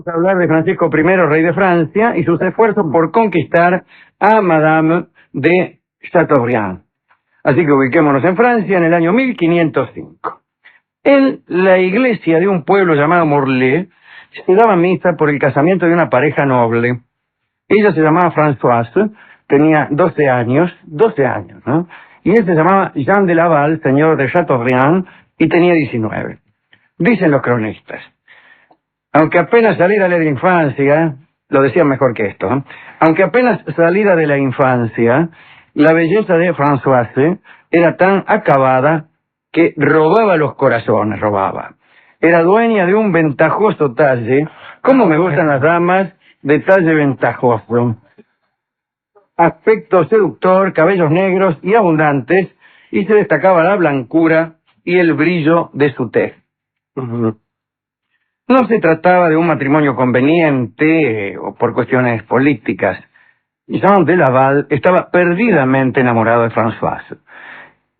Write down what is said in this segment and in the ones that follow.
Vamos a hablar de Francisco I, rey de Francia, y sus esfuerzos por conquistar a Madame de Chateaubriand. Así que ubiquémonos en Francia en el año 1505. En la iglesia de un pueblo llamado Morlaix se daba misa por el casamiento de una pareja noble. Ella se llamaba Françoise, tenía 12 años, ¿no? Y él se llamaba Jean de Laval, señor de Chateaubriand, y tenía 19. Dicen los cronistas. Aunque apenas salida de la infancia, lo decían mejor que esto, ¿eh? Aunque apenas salida de la infancia, la belleza de Françoise era tan acabada que robaba los corazones, robaba. Era dueña de un ventajoso talle, como me gustan las damas de talle ventajoso. Aspecto seductor, cabellos negros y abundantes, y se destacaba la blancura y el brillo de su tez. No se trataba de un matrimonio conveniente o por cuestiones políticas. Jean de Laval estaba perdidamente enamorado de Françoise.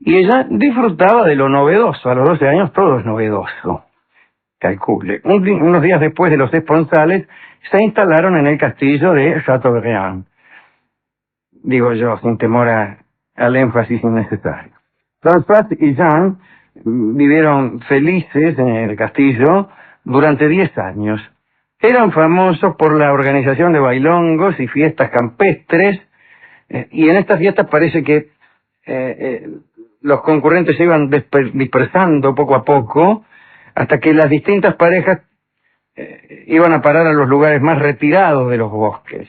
Y ella disfrutaba de lo novedoso. A los 12 años todo es novedoso. Calcule. Unos días después de los esponsales, se instalaron en el castillo de Chateaubriand. Digo yo, sin temor al énfasis innecesario. Françoise y Jean vivieron felices en el castillo durante 10 años. Eran famosos por la organización de bailongos y fiestas campestres, y en estas fiestas parece que los concurrentes se iban dispersando poco a poco, hasta que las distintas parejas iban a parar a los lugares más retirados de los bosques.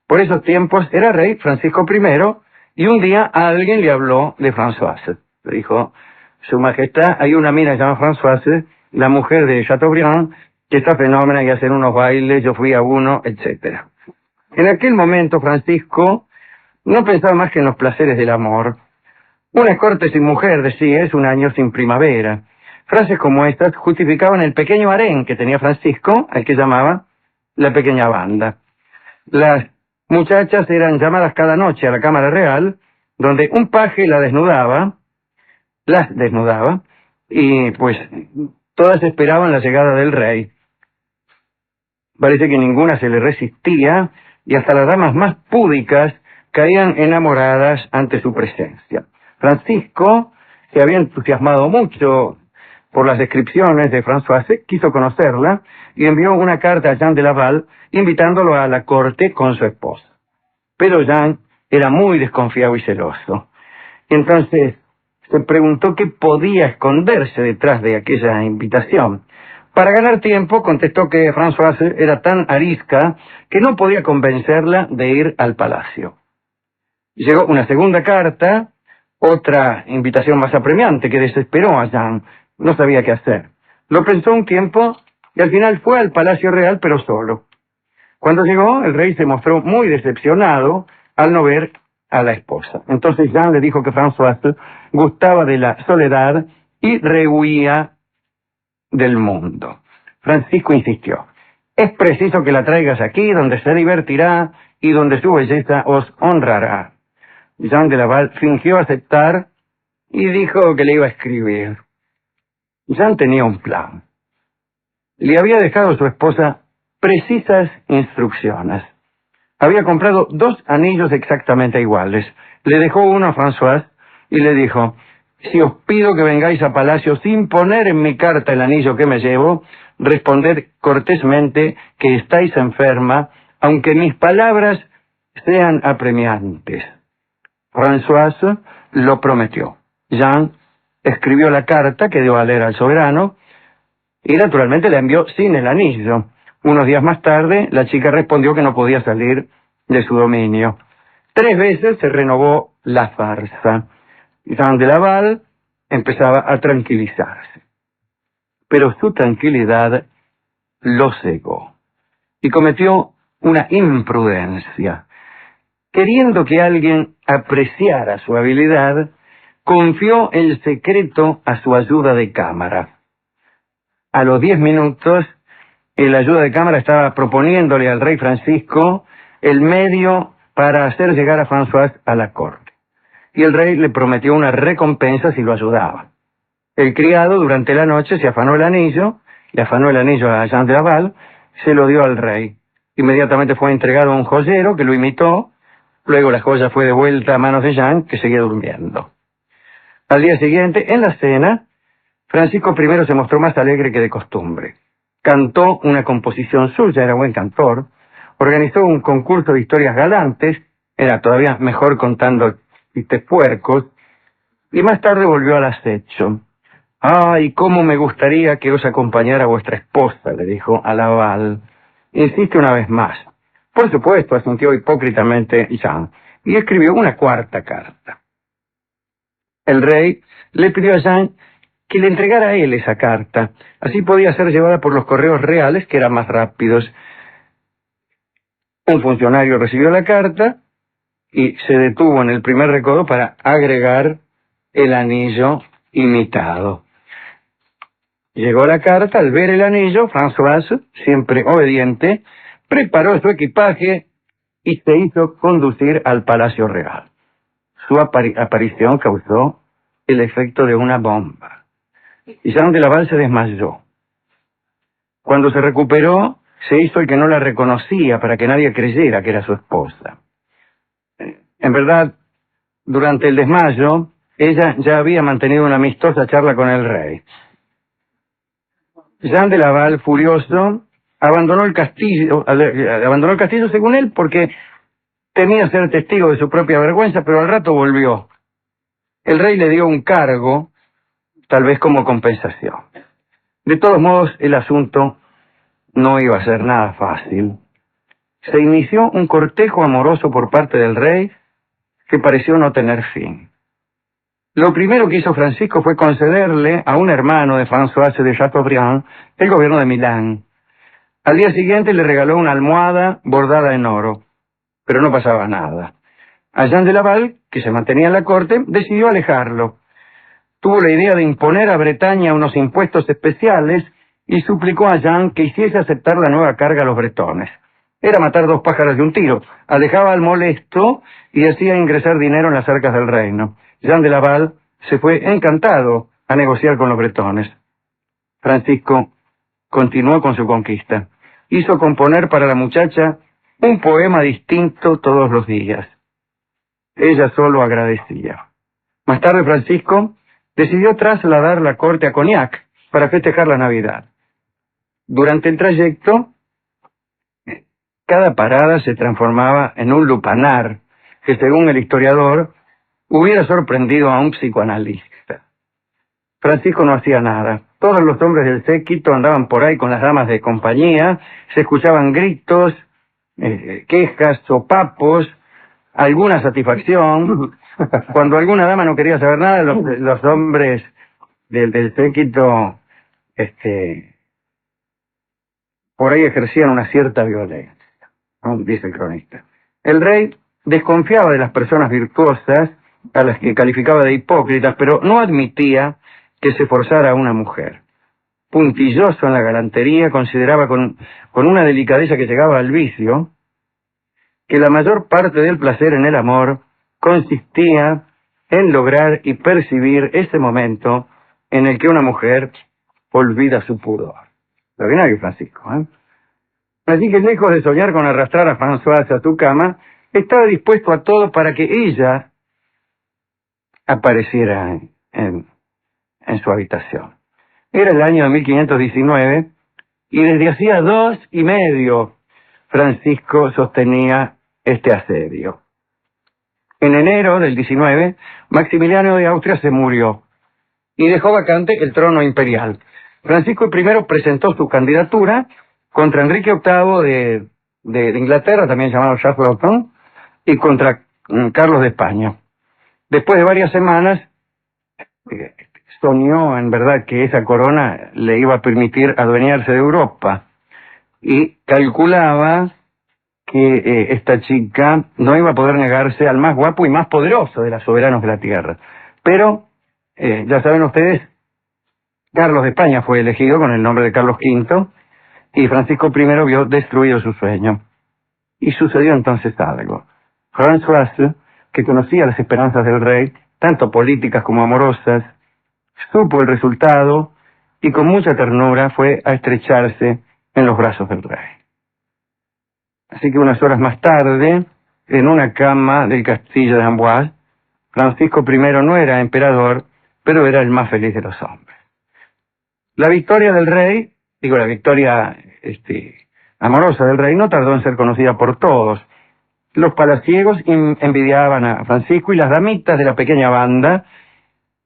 Por esos tiempos era rey Francisco I, y un día alguien le habló de Françoise. Le dijo: Su Majestad, hay una mina llamada Françoise, la mujer de Chateaubriand, que está fenómena y hacen unos bailes, yo fui a uno, etc. En aquel momento Francisco no pensaba más que en los placeres del amor. Una corte sin mujer, decía, es un año sin primavera. Frases como estas justificaban el pequeño harén que tenía Francisco, al que llamaba la pequeña banda. Las muchachas eran llamadas cada noche a la Cámara Real, donde un paje las desnudaba, y pues todas esperaban la llegada del rey. Parece que ninguna se le resistía, y hasta las damas más púdicas caían enamoradas ante su presencia. Francisco se había entusiasmado mucho por las descripciones de Françoise, quiso conocerla, y envió una carta a Jean de Laval invitándolo a la corte con su esposa. Pero Jean era muy desconfiado y celoso. Y entonces se preguntó qué podía esconderse detrás de aquella invitación. Para ganar tiempo, contestó que Françoise era tan arisca que no podía convencerla de ir al palacio. Llegó una segunda carta, otra invitación más apremiante, que desesperó a Jean. No sabía qué hacer. Lo pensó un tiempo y al final fue al Palacio Real, pero solo. Cuando llegó, el rey se mostró muy decepcionado al no ver a la esposa. Entonces Jean le dijo que Françoise gustaba de la soledad y rehuía del mundo. Francisco insistió: es preciso que la traigas aquí, donde se divertirá y donde su belleza os honrará. Jean de Laval fingió aceptar y dijo que le iba a escribir. Jean tenía un plan. Le había dejado a su esposa precisas instrucciones. Había comprado 2 anillos exactamente iguales. Le dejó uno a Françoise y le dijo: si os pido que vengáis a palacio sin poner en mi carta el anillo que me llevo, responded cortésmente que estáis enferma, aunque mis palabras sean apremiantes. Françoise lo prometió. Jean escribió la carta que dio a leer al soberano y naturalmente la envió sin el anillo. Unos días más tarde, la chica respondió que no podía salir de su dominio. 3 veces se renovó la farsa. Jean de Laval empezaba a tranquilizarse. Pero su tranquilidad lo cegó y cometió una imprudencia. Queriendo que alguien apreciara su habilidad, confió el secreto a su ayuda de cámara. A los 10 minutos, el ayuda de cámara estaba proponiéndole al rey Francisco el medio para hacer llegar a Françoise a la corte. Y el rey le prometió una recompensa si lo ayudaba. El criado durante la noche se afanó el anillo, le afanó el anillo a Jean de Laval, se lo dio al rey. Inmediatamente fue entregado a un joyero que lo imitó. Luego la joya fue devuelta a manos de Jean, que seguía durmiendo. Al día siguiente, en la cena, Francisco I se mostró más alegre que de costumbre. Cantó una composición suya, era buen cantor. Organizó un concurso de historias galantes, era todavía mejor contando chistes puercos. Y más tarde volvió al acecho. «Ay, cómo me gustaría que os acompañara vuestra esposa», le dijo a Laval. «Insiste una vez más». «Por supuesto», asintió hipócritamente Jean, y escribió una cuarta carta. El rey le pidió a Jean que le entregara a él esa carta. Así podía ser llevada por los correos reales, que eran más rápidos. Un funcionario recibió la carta y se detuvo en el primer recodo para agregar el anillo imitado. Llegó la carta, al ver el anillo, François, siempre obediente, preparó su equipaje y se hizo conducir al Palacio Real. Su aparición causó el efecto de una bomba. Y Jean de Laval se desmayó. Cuando se recuperó, se hizo el que no la reconocía para que nadie creyera que era su esposa. En verdad, durante el desmayo, ella ya había mantenido una amistosa charla con el rey. Jean de Laval, furioso, abandonó el castillo según él porque temía ser testigo de su propia vergüenza, pero al rato volvió. El rey le dio un cargo, tal vez como compensación. De todos modos, el asunto no iba a ser nada fácil. Se inició un cortejo amoroso por parte del rey que pareció no tener fin. Lo primero que hizo Francisco fue concederle a un hermano de François de Chateaubriand el gobierno de Milán. Al día siguiente le regaló una almohada bordada en oro, pero no pasaba nada. A Jean de Laval, que se mantenía en la corte, decidió alejarlo. Tuvo la idea de imponer a Bretaña unos impuestos especiales y suplicó a Jean que hiciese aceptar la nueva carga a los bretones. Era matar dos pájaros de un tiro. Alejaba al molesto y hacía ingresar dinero en las arcas del reino. Jean de Laval se fue encantado a negociar con los bretones. Francisco continuó con su conquista. Hizo componer para la muchacha un poema distinto todos los días. Ella solo agradecía. Más tarde Francisco decidió trasladar la corte a Cognac para festejar la Navidad. Durante el trayecto, cada parada se transformaba en un lupanar que, según el historiador, hubiera sorprendido a un psicoanalista. Francisco no hacía nada. Todos los hombres del séquito andaban por ahí con las damas de compañía, se escuchaban gritos, quejas, sopapos, alguna satisfacción. Cuando alguna dama no quería saber nada, los hombres del séquito por ahí ejercían una cierta violencia, ¿no? Dice el cronista. El rey desconfiaba de las personas virtuosas, a las que calificaba de hipócritas, pero no admitía que se forzara a una mujer. Puntilloso en la galantería, consideraba con una delicadeza que llegaba al vicio, que la mayor parte del placer en el amor consistía en lograr y percibir ese momento en el que una mujer olvida su pudor. Extraordinario, Francisco, ¿eh? Así que, lejos de soñar con arrastrar a François a su cama, estaba dispuesto a todo para que ella apareciera en su habitación. Era el año de 1519 y desde hacía 2 años y medio Francisco sostenía este asedio. En enero del 19, Maximiliano de Austria se murió y dejó vacante el trono imperial. Francisco I presentó su candidatura contra Enrique VIII de Inglaterra, también llamado Charles Bourbon, y contra Carlos de España. Después de varias semanas, soñó en verdad que esa corona le iba a permitir adueñarse de Europa y calculaba que esta chica no iba a poder negarse al más guapo y más poderoso de los soberanos de la tierra. Pero, ya saben ustedes, Carlos de España fue elegido con el nombre de Carlos V y Francisco I vio destruido su sueño. Y sucedió entonces algo. François, que conocía las esperanzas del rey, tanto políticas como amorosas, supo el resultado y con mucha ternura fue a estrecharse en los brazos del rey. Así que unas horas más tarde, en una cama del castillo de Amboise, Francisco I no era emperador, pero era el más feliz de los hombres. La victoria del rey, la victoria amorosa del rey, no tardó en ser conocida por todos. Los palaciegos envidiaban a Francisco y las damitas de la pequeña banda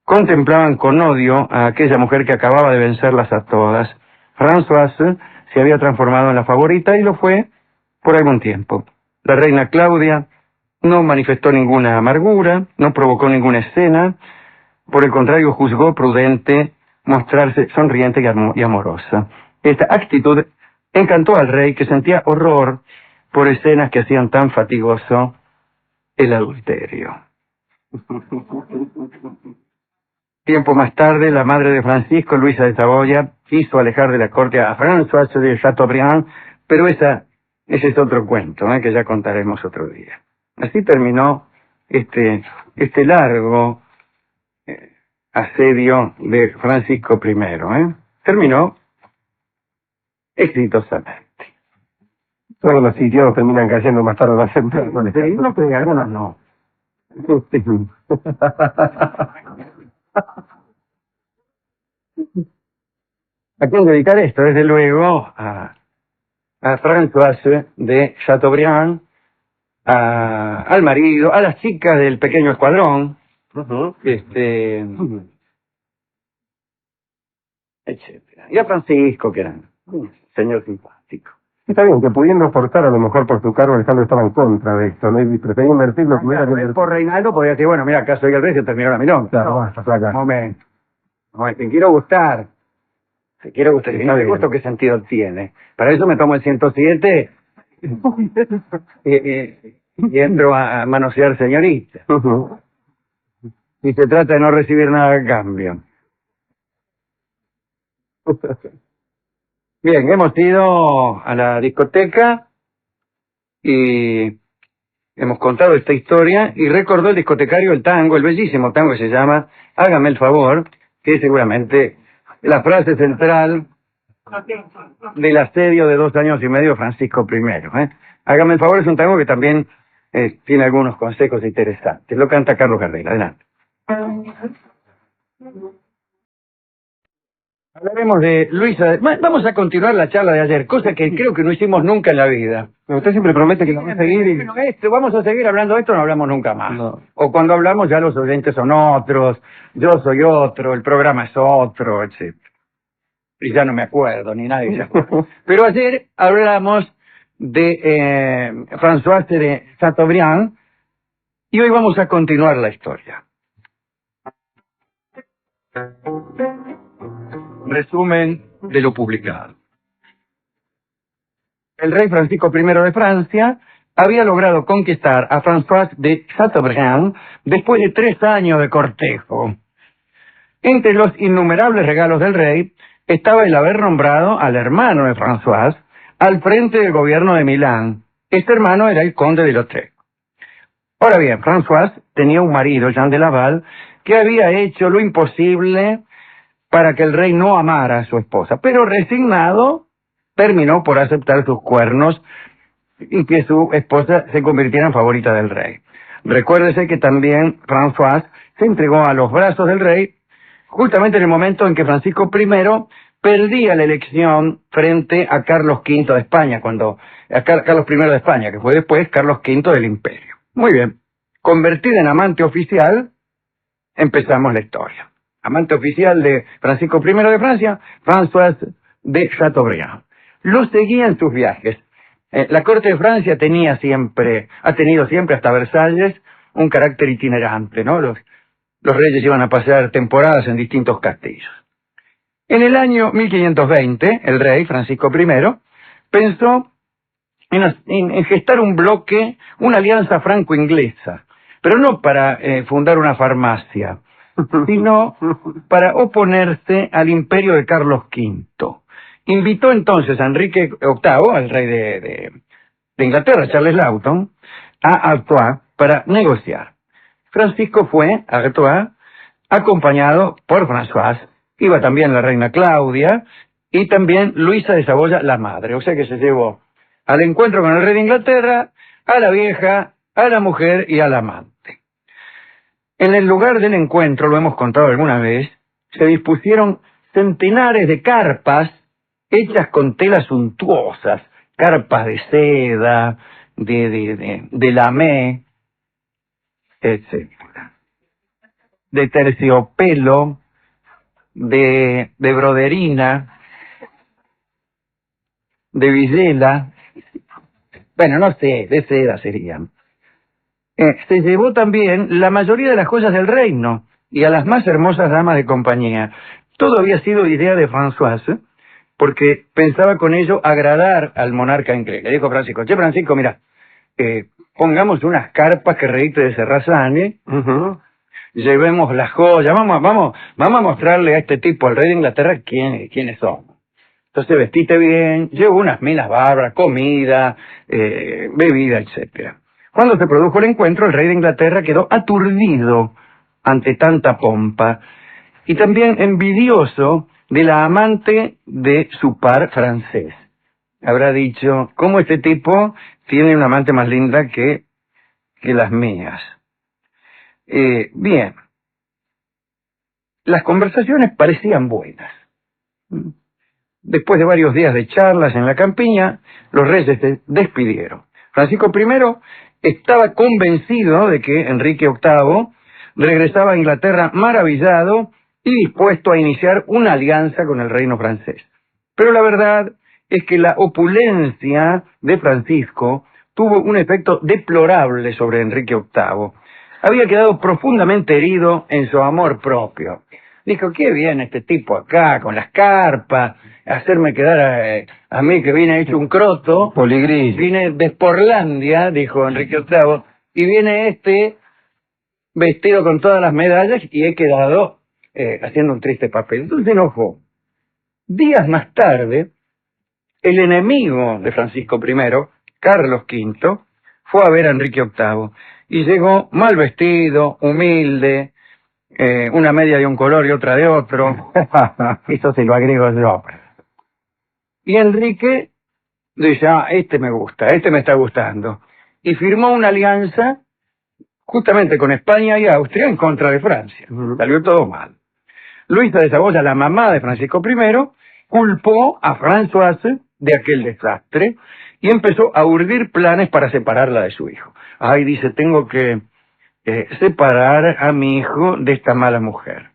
contemplaban con odio a aquella mujer que acababa de vencerlas a todas. Françoise se había transformado en la favorita y lo fue por algún tiempo. La reina Claudia no manifestó ninguna amargura, no provocó ninguna escena, por el contrario juzgó prudente mostrarse sonriente y amorosa. Esta actitud encantó al rey, que sentía horror por escenas que hacían tan fatigoso el adulterio. Tiempo más tarde, la madre de Francisco, Luisa de Saboya, quiso alejar de la corte a Françoise de Chateaubriand, pero ese es otro cuento, que ya contaremos otro día. Así terminó este largo asedio de Francisco I. Terminó exitosamente. Todos los sitios terminan cayendo más tarde o más temprano. Sí, no, pero algunos no. ¿A quién dedicar esto? Desde luego a Françoise de Chateaubriand, al marido, a las chicas del pequeño escuadrón, etcétera. Y a Francisco, que era un señor simpático. Está bien, que pudiendo forzar a lo mejor por su cargo, Alejandro estaba en contra de esto, ¿no? Y prefería invertir lo que hubiera que invertir. Por Reinaldo podría decir, bueno, mira, acá soy el rey, se terminó la milonga. Claro, basta, placa. Momento. Te quiero gustar. Te quiero gustar. Y no me gusta qué sentido tiene. Para eso me tomo el 107 y entro a manosear señoritas. Y se trata de no recibir nada a cambio. Bien, hemos ido a la discoteca y hemos contado esta historia y recordó el discotecario el tango, el bellísimo tango que se llama Hágame el favor, que es seguramente la frase central del asedio de 2 años y medio de Francisco I. Hágame el favor es un tango que también tiene algunos consejos interesantes. Lo canta Carlos Gardel. Adelante. Hablaremos de Luisa. Vamos a continuar la charla de ayer, cosa que creo que no hicimos nunca en la vida. Usted siempre promete que lo va a seguir y... Bueno, vamos a seguir hablando de esto, no hablamos nunca más. No. O cuando hablamos ya los oyentes son otros, yo soy otro, el programa es otro, etc. Y ya no me acuerdo, ni nadie se acuerda. Pero ayer hablamos de Françoise de Chateaubriand y hoy vamos a continuar la historia. Resumen de lo publicado. El rey Francisco I de Francia había logrado conquistar a Françoise de Chateaubriand después de 3 años de cortejo. Entre los innumerables regalos del rey estaba el haber nombrado al hermano de Françoise al frente del gobierno de Milán. Este hermano era el conde de Lautrec. Ahora bien, Françoise tenía un marido, Jean de Laval, que había hecho lo imposible para que el rey no amara a su esposa, pero resignado terminó por aceptar sus cuernos y que su esposa se convirtiera en favorita del rey. Recuérdese que también Françoise se entregó a los brazos del rey justamente en el momento en que Francisco I perdía la elección frente a Carlos V de España, Carlos I de España, que fue después Carlos V del Imperio. Muy bien, convertida en amante oficial, empezamos la historia. Amante oficial de Francisco I de Francia, Françoise de Chateaubriand. Lo seguía en sus viajes. La corte de Francia ha tenido siempre hasta Versalles un carácter itinerante, ¿no? Los reyes iban a pasar temporadas en distintos castillos. En el año 1520, el rey Francisco I pensó en gestar un bloque, una alianza franco-inglesa, pero no para fundar una farmacia, sino para oponerse al imperio de Carlos V. Invitó entonces a Enrique VIII, al rey de Inglaterra, Charles Lawton, a Artois para negociar. Francisco fue a Artois acompañado por Françoise, iba también la reina Claudia y también Luisa de Saboya, la madre, o sea que se llevó al encuentro con el rey de Inglaterra, a la vieja, a la mujer y al amante. En el lugar del encuentro, lo hemos contado alguna vez, se dispusieron centenares de carpas hechas con telas suntuosas, carpas de seda, de lamé, etc., de terciopelo, de broderina, de villela, bueno, no sé, de seda serían. Se llevó también la mayoría de las joyas del reino y a las más hermosas damas de compañía. Todo había sido idea de Françoise, porque pensaba con ello agradar al monarca inglés. Le dijo Francisco: che, Francisco, mira, pongamos unas carpas que reíte de Serrasane, llevemos las joyas, vamos a mostrarle a este tipo, al rey de Inglaterra, quiénes somos. Entonces vestite bien, llevo unas minas bárbaras, comida, bebida, etcétera. Cuando se produjo el encuentro, el rey de Inglaterra quedó aturdido ante tanta pompa y también envidioso de la amante de su par francés. Habrá dicho: ¿cómo este tipo tiene una amante más linda que las mías? Bien, las conversaciones parecían buenas. Después de varios días de charlas en la campiña, los reyes se despidieron. Francisco I estaba convencido de que Enrique VIII regresaba a Inglaterra maravillado y dispuesto a iniciar una alianza con el reino francés. Pero la verdad es que la opulencia de Francisco tuvo un efecto deplorable sobre Enrique VIII. Había quedado profundamente herido en su amor propio. Dijo: qué bien este tipo acá, con las carpas, hacerme quedar a mí que vine hecho un croto. Poligris. Vine de Sporlandia, dijo Enrique VIII, y viene este vestido con todas las medallas y he quedado haciendo un triste papel. Entonces se enojó. Días más tarde, el enemigo de Francisco I, Carlos V, fue a ver a Enrique VIII y llegó mal vestido, humilde, una media de un color y otra de otro. Eso se lo agrego yo. Y Enrique dice: este me gusta, este me está gustando. Y firmó una alianza justamente con España y Austria en contra de Francia. Salió todo mal. Luisa de Saboya, la mamá de Francisco I, culpó a Françoise de aquel desastre y empezó a urdir planes para separarla de su hijo. Ay, dice, tengo que separar a mi hijo de esta mala mujer.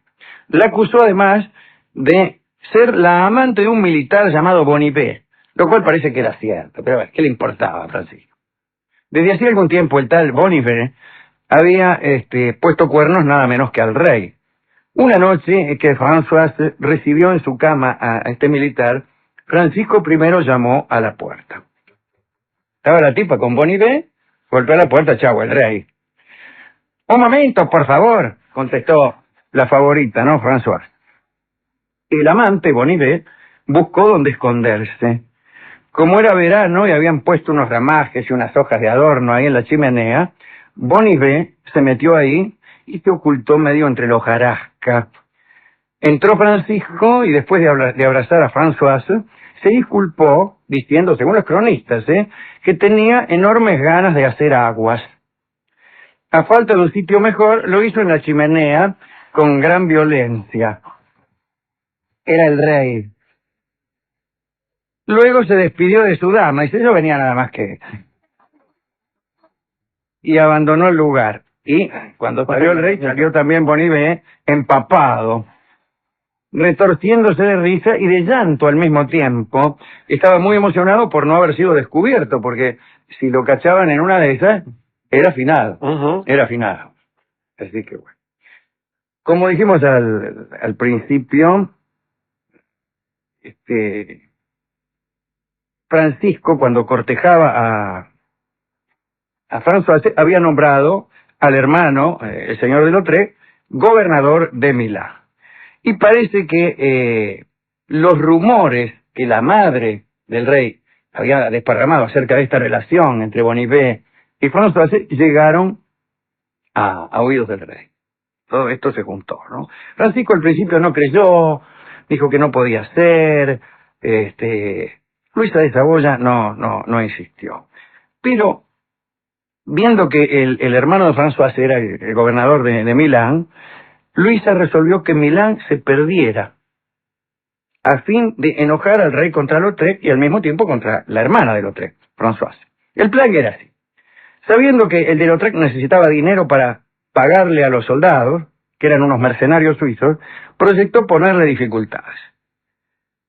La acusó además de ser la amante de un militar llamado Bonnivet, lo cual parece que era cierto, pero ¿qué le importaba a Francisco? Desde hacía algún tiempo el tal Bonnivet había puesto cuernos nada menos que al rey. Una noche que Françoise recibió en su cama a este militar, Francisco I llamó a la puerta. Estaba la tipa con Bonnivet, golpeó a la puerta, chau, el rey. Un momento, por favor, contestó la favorita, ¿no, Françoise? El amante, Bonnivet, buscó dónde esconderse. Como era verano y habían puesto unos ramajes y unas hojas de adorno ahí en la chimenea, Bonnivet se metió ahí y se ocultó medio entre la hojarasca. Entró Francisco y después de abrazar a Françoise, se disculpó diciendo, según los cronistas, que tenía enormes ganas de hacer aguas. A falta de un sitio mejor, lo hizo en la chimenea con gran violencia. Era el rey. Luego se despidió de su dama, y yo venía nada más que... y abandonó el lugar. Y cuando salió el rey, salió también Bonnivet empapado, retorciéndose de risa y de llanto al mismo tiempo. Estaba muy emocionado por no haber sido descubierto, porque si lo cachaban en una de esas, era finado. Era finado. Así que bueno. Como dijimos al principio, Francisco, cuando cortejaba a Françoise, había nombrado al hermano, el señor de Lautrec, gobernador de Milán. Y parece que los rumores que la madre del rey había desparramado acerca de esta relación entre Bonnivet y Françoise llegaron a oídos del rey. Todo esto se juntó, ¿no? Francisco al principio no creyó, dijo que no podía ser, Luisa de Saboya no insistió. Pero, viendo que el hermano de François era el gobernador de Milán, Luisa resolvió que Milán se perdiera, a fin de enojar al rey contra Lautrec y al mismo tiempo contra la hermana de Lautrec, Françoise. El plan era así. Sabiendo que el de Lautrec necesitaba dinero para pagarle a los soldados, que eran unos mercenarios suizos, proyectó ponerle dificultades.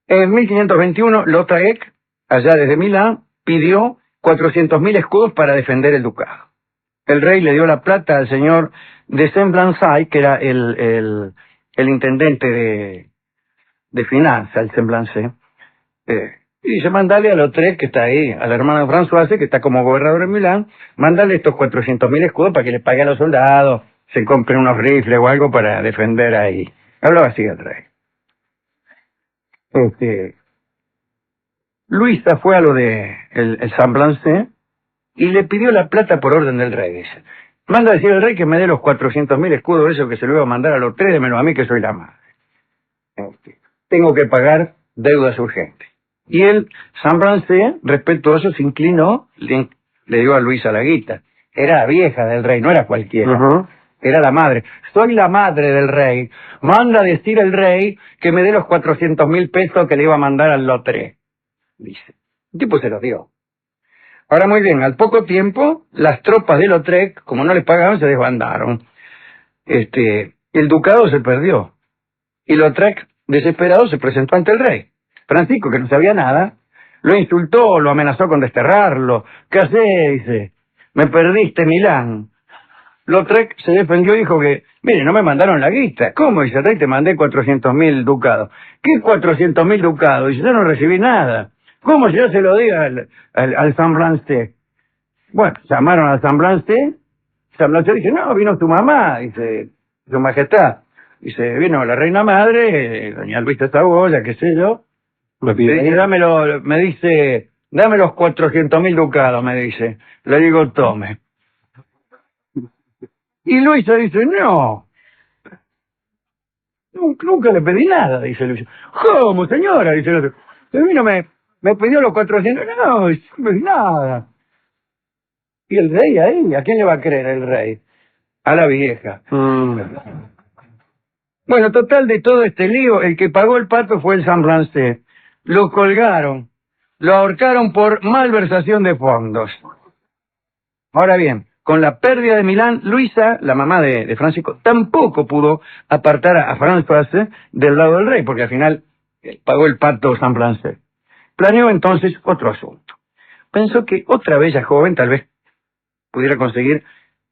En 1521, Lautrec, allá desde Milán, pidió 400.000 escudos para defender el ducado. El rey le dio la plata al señor de Semblançay, que era el intendente de finanzas, el Semblançay, y dice, mandale a Lautrec, que está ahí, al hermano de Françoise, que está como gobernador en Milán, mandale estos 400.000 escudos para que le pague a los soldados, se compren unos rifles o algo para defender ahí. Hablaba así el rey. Luisa fue a lo de el Semblançay y le pidió la plata por orden del rey, dice. Manda a decir al rey que me dé los 400.000 escudos, eso que se lo iba a mandar a Lautrec, démelo a mí que soy la madre. Tengo que pagar deudas urgentes. Y el Semblançay, respetuoso, se inclinó, le dio a Luisa la guita. Era la vieja del rey, no era cualquiera. Era la madre. Soy la madre del rey. Manda a decir al rey que me dé los 400.000 pesos que le iba a mandar al Lautrec. Dice. El tipo se los dio. Ahora muy bien, al poco tiempo, las tropas de Lautrec, como no les pagaban, se desbandaron. El ducado se perdió. Y Lautrec, desesperado, se presentó ante el rey. Francisco, que no sabía nada, lo insultó, lo amenazó con desterrarlo. ¿Qué hacés? Dice, me perdiste Milán. Lautrec se defendió y dijo que, mire, no me mandaron la guita. ¿Cómo? Dice, rey, te mandé 400.000 ducados. ¿Qué 400.000 ducados? Dice, yo no recibí nada. ¿Cómo si yo se lo diga al Semblançay? Bueno, llamaron al Semblançay. Semblançay dice, no, vino tu mamá, dice, su majestad. Dice, vino la reina madre, doña Luisa de Saboya, qué sé yo. Me dice, dame los 400.000 ducados, me dice. Le digo, tome. Y Luisa dice, no. Nunca le pedí nada, dice Luisa. ¿Cómo, señora? Dice el otro. Vino, me pidió los 400. No, nada. Y el rey ahí, ¿a quién le va a creer el rey? A la vieja. Bueno, total de todo este lío, el que pagó el pato fue el Semblançay. Lo colgaron, lo ahorcaron por malversación de fondos. Ahora bien, con la pérdida de Milán, Luisa, la mamá de Francisco, tampoco pudo apartar a Françoise del lado del rey, porque al final pagó el pato Semblançay. Planeó entonces otro asunto. Pensó que otra bella joven tal vez pudiera conseguir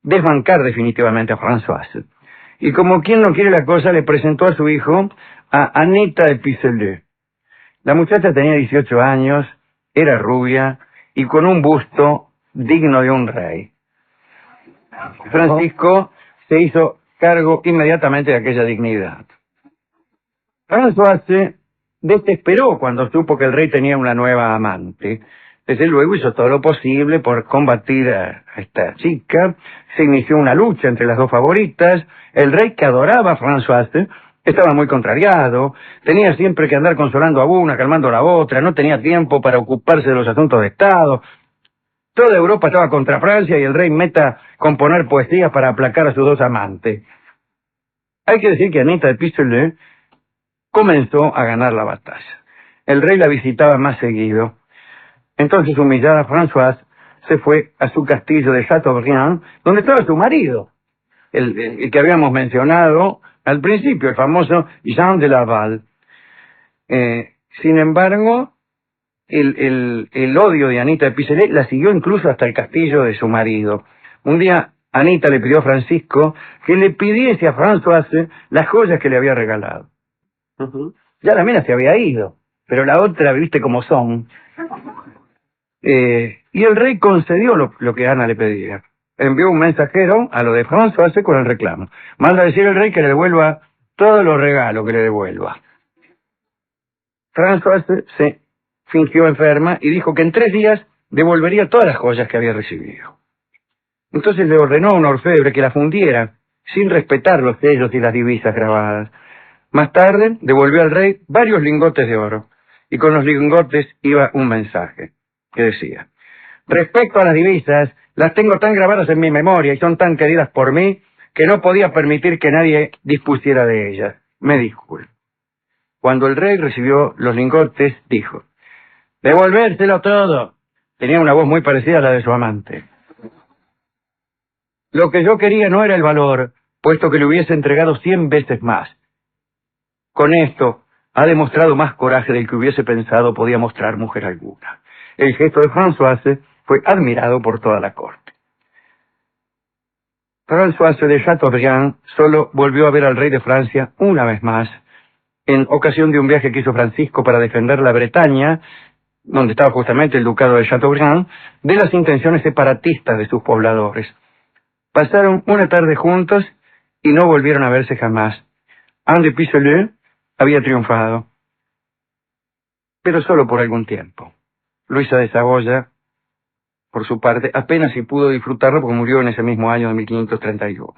desbancar definitivamente a Françoise. Y como quien no quiere la cosa, le presentó a su hijo a Anita de Pisseleu. La muchacha tenía 18 años, era rubia y con un busto digno de un rey. Francisco se hizo cargo inmediatamente de aquella dignidad. Françoise desesperó cuando supo que el rey tenía una nueva amante. Desde luego hizo todo lo posible por combatir a esta chica. Se inició una lucha entre las dos favoritas. El rey, que adoraba a Françoise, estaba muy contrariado, tenía siempre que andar consolando a una, calmando a la otra, no tenía tiempo para ocuparse de los asuntos de Estado. Toda Europa estaba contra Francia y el rey mete a componer poesías para aplacar a sus dos amantes. Hay que decir que Anita de Pisseleu comenzó a ganar la batalla. El rey la visitaba más seguido. Entonces, humillada, Françoise se fue a su castillo de Chateaubriand, donde estaba su marido, el que habíamos mencionado al principio, el famoso Jean de Laval. Sin embargo, el odio de Anita de Pisseleu la siguió incluso hasta el castillo de su marido. Un día, Anita le pidió a Francisco que le pidiese a Françoise las joyas que le había regalado. Ya la mina se había ido, pero la otra, viste cómo son. Y el rey concedió lo que Ana le pedía. Envió un mensajero a lo de Françoise con el reclamo. Manda a decir al rey que le devuelva todos los regalos que le devuelva. Françoise se fingió enferma y dijo que en 3 días devolvería todas las joyas que había recibido. Entonces le ordenó a un orfebre que la fundiera, sin respetar los sellos y las divisas grabadas. Más tarde devolvió al rey varios lingotes de oro. y con los lingotes iba un mensaje que decía: respecto a las divisas, las tengo tan grabadas en mi memoria y son tan queridas por mí que no podía permitir que nadie dispusiera de ellas. Me disculpo. Cuando el rey recibió los lingotes, dijo: devolvérselo todo. Tenía una voz muy parecida a la de su amante. Lo que yo quería no era el valor, puesto que le hubiese entregado 100 veces más. Con esto, ha demostrado más coraje del que hubiese pensado podía mostrar mujer alguna. El gesto de Françoise fue admirado por toda la corte. Françoise de Chateaubriand solo volvió a ver al rey de Francia una vez más, en ocasión de un viaje que hizo Francisco para defender la Bretaña, donde estaba justamente el ducado de Chateaubriand, de las intenciones separatistas de sus pobladores. Pasaron una tarde juntos y no volvieron a verse jamás. Anne de Pisseleu había triunfado, pero solo por algún tiempo. Luisa de Saboya, por su parte, apenas si pudo disfrutarlo porque murió en ese mismo año de 1531.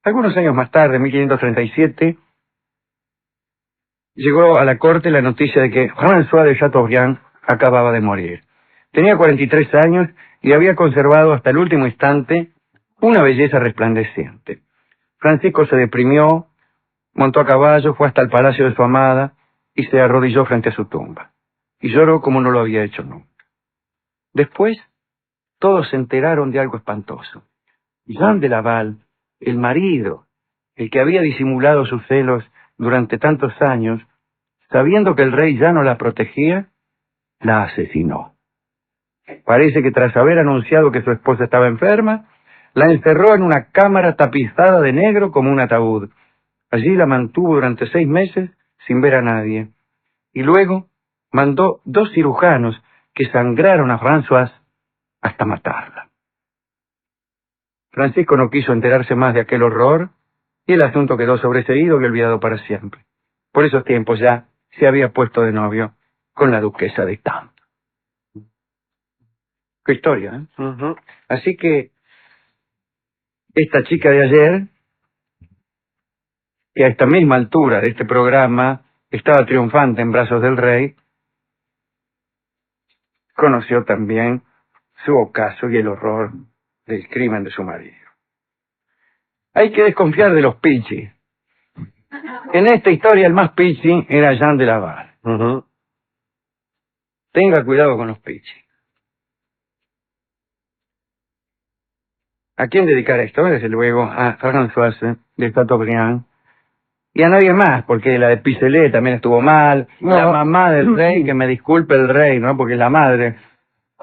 Algunos años más tarde, en 1537, llegó a la corte la noticia de que François de Chateaubriand acababa de morir. Tenía 43 años y había conservado hasta el último instante una belleza resplandeciente. Francisco se deprimió, montó a caballo, fue hasta el palacio de su amada y se arrodilló frente a su tumba. Y lloró como no lo había hecho nunca. Después, todos se enteraron de algo espantoso. Jean de Laval, el marido, el que había disimulado sus celos durante tantos años, sabiendo que el rey ya no la protegía, la asesinó. Parece que tras haber anunciado que su esposa estaba enferma, la encerró en una cámara tapizada de negro como un ataúd. Allí la mantuvo durante 6 meses sin ver a nadie. Y luego mandó 2 cirujanos que sangraron a Françoise hasta matarla. Francisco no quiso enterarse más de aquel horror y el asunto quedó sobreseído y olvidado para siempre. Por esos tiempos ya se había puesto de novio con la duquesa de Tampes. Qué historia, ¿eh? Uh-huh. Así que esta chica de ayer, que a esta misma altura de este programa estaba triunfante en brazos del rey, conoció también su ocaso y el horror del crimen de su marido. Hay que desconfiar de los pichis. En esta historia el más pichi era Jean de Laval. Uh-huh. Tenga cuidado con los pichis. ¿A quién dedicar esto? Desde luego a Françoise de Chateaubriand y a nadie más, porque la de Pisseleu también estuvo mal, No. la mamá del rey, que me disculpe el rey, ¿no? Porque es la madre,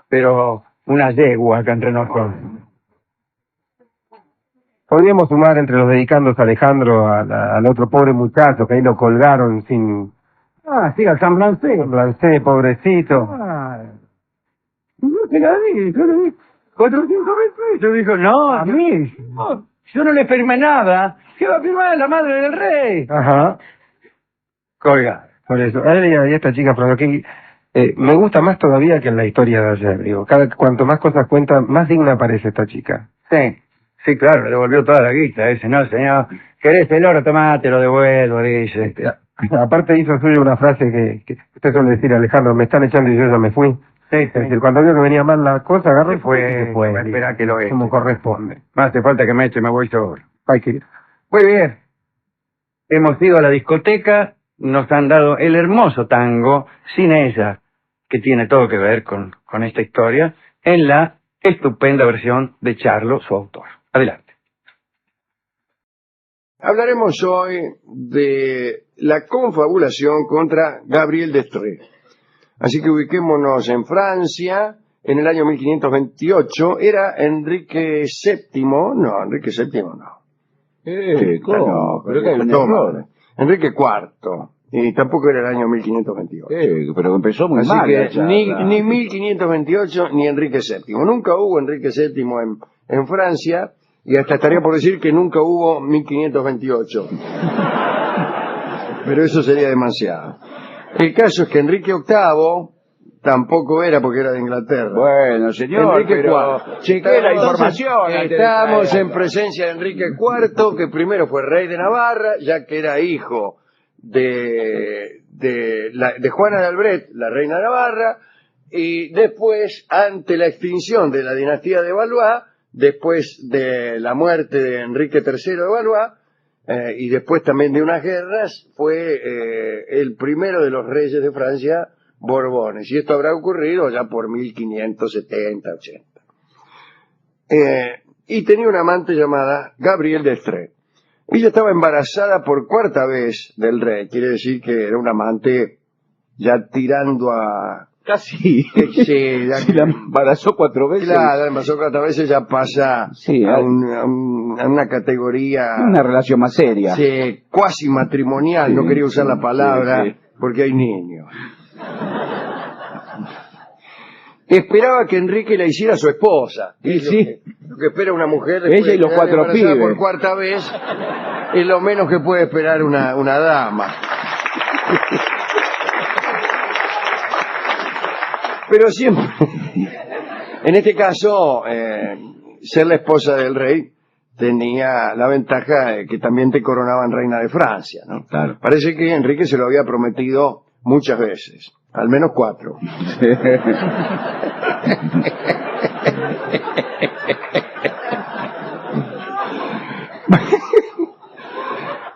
pero una yegua acá entre nosotros. Podríamos sumar entre los dedicandos a Alejandro al otro pobre muchacho que ahí lo colgaron sin... Ah, sí, al San Blancé. Blancé, pobrecito. Ah, no te la di, yo le di 400.000 pesos. Dijo, no, a mí, no, yo no le firmé nada. ¿Qué va a firmar la madre del rey? Ajá. Colga. Por eso. A él y a esta chica, pero que me gusta más todavía que en la historia de ayer. Digo, cuanto más cosas cuenta, más digna parece esta chica. Sí, sí, claro, le devolvió toda la guita. Dice, no, señor, ¿querés el oro? Tomá, te lo devuelvo, dice. Aparte hizo suyo una frase que usted suele decir, Alejandro, me están echando y yo ya me fui. Sí, Es decir, cuando vio que venía mal la cosa, agarró y se fue, se fue. espera que lo eche. Como corresponde. No hace falta que me eche, me voy solo. Hay que ir. Muy bien. Hemos ido a la discoteca, nos han dado el hermoso tango, Sin ella, que tiene todo que ver con esta historia, en la estupenda versión de Charlo, su autor. Adelante. Hablaremos hoy de la confabulación contra Gabriel Destrée. Así que ubiquémonos en Francia, en el año 1528. Era Enrique VII, no, Enrique VII no. ¿Cómo? No, Pero que hay un toma. error. Enrique IV, y tampoco era el año 1528. Pero empezó muy Así mal. que esa- ni 1528 ni Enrique VII. Nunca hubo Enrique VII en Francia, y hasta estaría por decir que nunca hubo 1528. Pero eso sería demasiado. El caso es que Enrique VIII tampoco era, porque era de Inglaterra. Bueno, señor, Enrique pero IV. chequee la Entonces, información. antes de Estamos traerla. en presencia de Enrique IV, que primero fue rey de Navarra, ya que era hijo de de Juana de Albret, la reina de Navarra, y después, ante la extinción de la dinastía de Valois, después de la muerte de Enrique III de Valois, y después también de unas guerras, fue el primero de los reyes de Francia, Borbones. Y esto habrá ocurrido ya por 1570-80. Y tenía una amante llamada Gabrielle d'Estrées. Ella estaba embarazada por cuarta vez del rey. Quiere decir que era una amante ya tirando a... Casi. Sí, ya Si la embarazó 4 veces. Claro, la embarazó cuatro veces, ya pasa Sí, a una categoría... Una relación más seria. Sí, cuasi matrimonial, Sí, no quería usar sí, la palabra, sí. porque hay niños. Esperaba que Enrique la hiciera su esposa. Sí, Es sí. lo que espera una mujer después Ella y de los quedar 4 embarazada pibes. por cuarta vez, es lo menos que puede esperar una dama. Pero siempre, en este caso, ser la esposa del rey tenía la ventaja de que también te coronaban reina de Francia, ¿no? Claro. Parece que Enrique se lo había prometido muchas veces, al menos 4.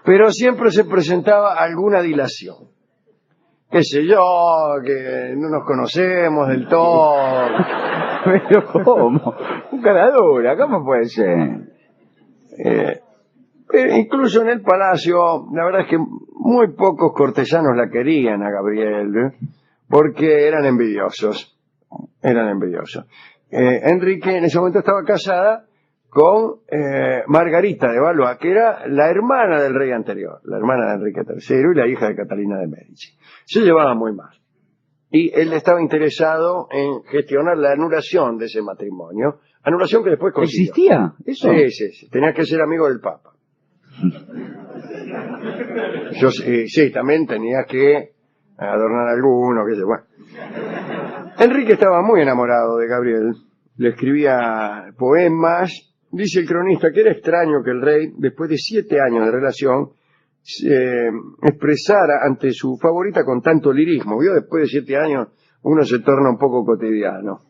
Pero siempre se presentaba alguna dilación. Qué sé yo, que no nos conocemos del todo. Pero ¿cómo? Un caradura, ¿cómo puede ser? Incluso en el palacio, la verdad es que muy pocos cortesanos la querían a Gabriel, porque eran envidiosos. Eran envidiosos. Enrique en ese momento estaba casada con Margarita de Valois, que era la hermana del rey anterior, la hermana de Enrique III y la hija de Catalina de Medici. Se llevaban muy mal. Y él estaba interesado en gestionar la anulación de ese matrimonio, anulación que después consiguió. ¿Existía eso? Sí. Tenía que ser amigo del Papa. Yo sí, también tenía que adornar alguno, qué sé, bueno. Enrique estaba muy enamorado de Gabriel. Le escribía poemas. Dice el cronista que era extraño que el rey, después de 7 años de relación, expresara ante su favorita con tanto lirismo. ¿Vio? Después de 7 años uno se torna un poco cotidiano.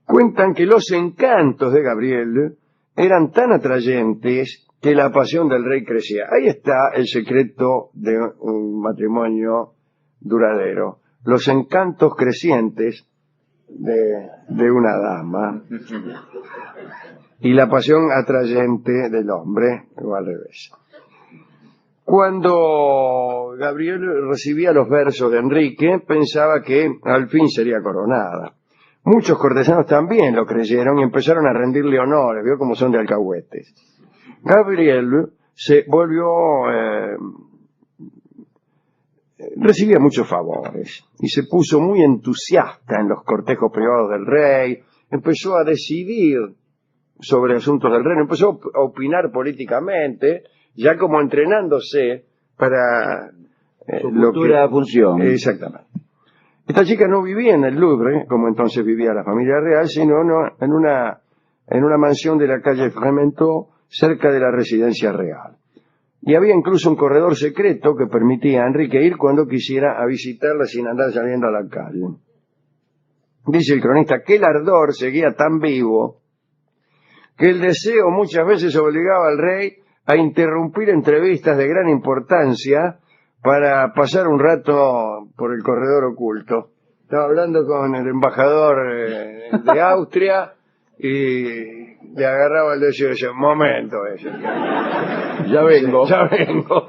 Cuentan que los encantos de Gabriel eran tan atrayentes que la pasión del rey crecía. Ahí está el secreto de un matrimonio duradero. Los encantos crecientes de una dama y la pasión atrayente del hombre, o al revés. Cuando Gabriel recibía los versos de Enrique, pensaba que al fin sería coronada. Muchos cortesanos también lo creyeron y empezaron a rendirle honores, vio cómo son de alcahuetes. Gabriel se volvió... recibía muchos favores y se puso muy entusiasta en los cortejos privados del rey, empezó a decidir sobre asuntos del reino, empezó a opinar políticamente, ya como entrenándose para Su futura función. Exactamente. Esta chica no vivía en el Louvre, como entonces vivía la familia real, sino en una mansión de la calle Frementeau, cerca de la residencia real. Y había incluso un corredor secreto que permitía a Enrique ir cuando quisiera a visitarla sin andar saliendo a la calle. Dice el cronista que el ardor seguía tan vivo que el deseo muchas veces obligaba al rey a interrumpir entrevistas de gran importancia para pasar un rato por el corredor oculto. Estaba hablando con el embajador de Austria y le agarraba el deseo y decía, un momento, ese. Ya vengo. Ya vengo.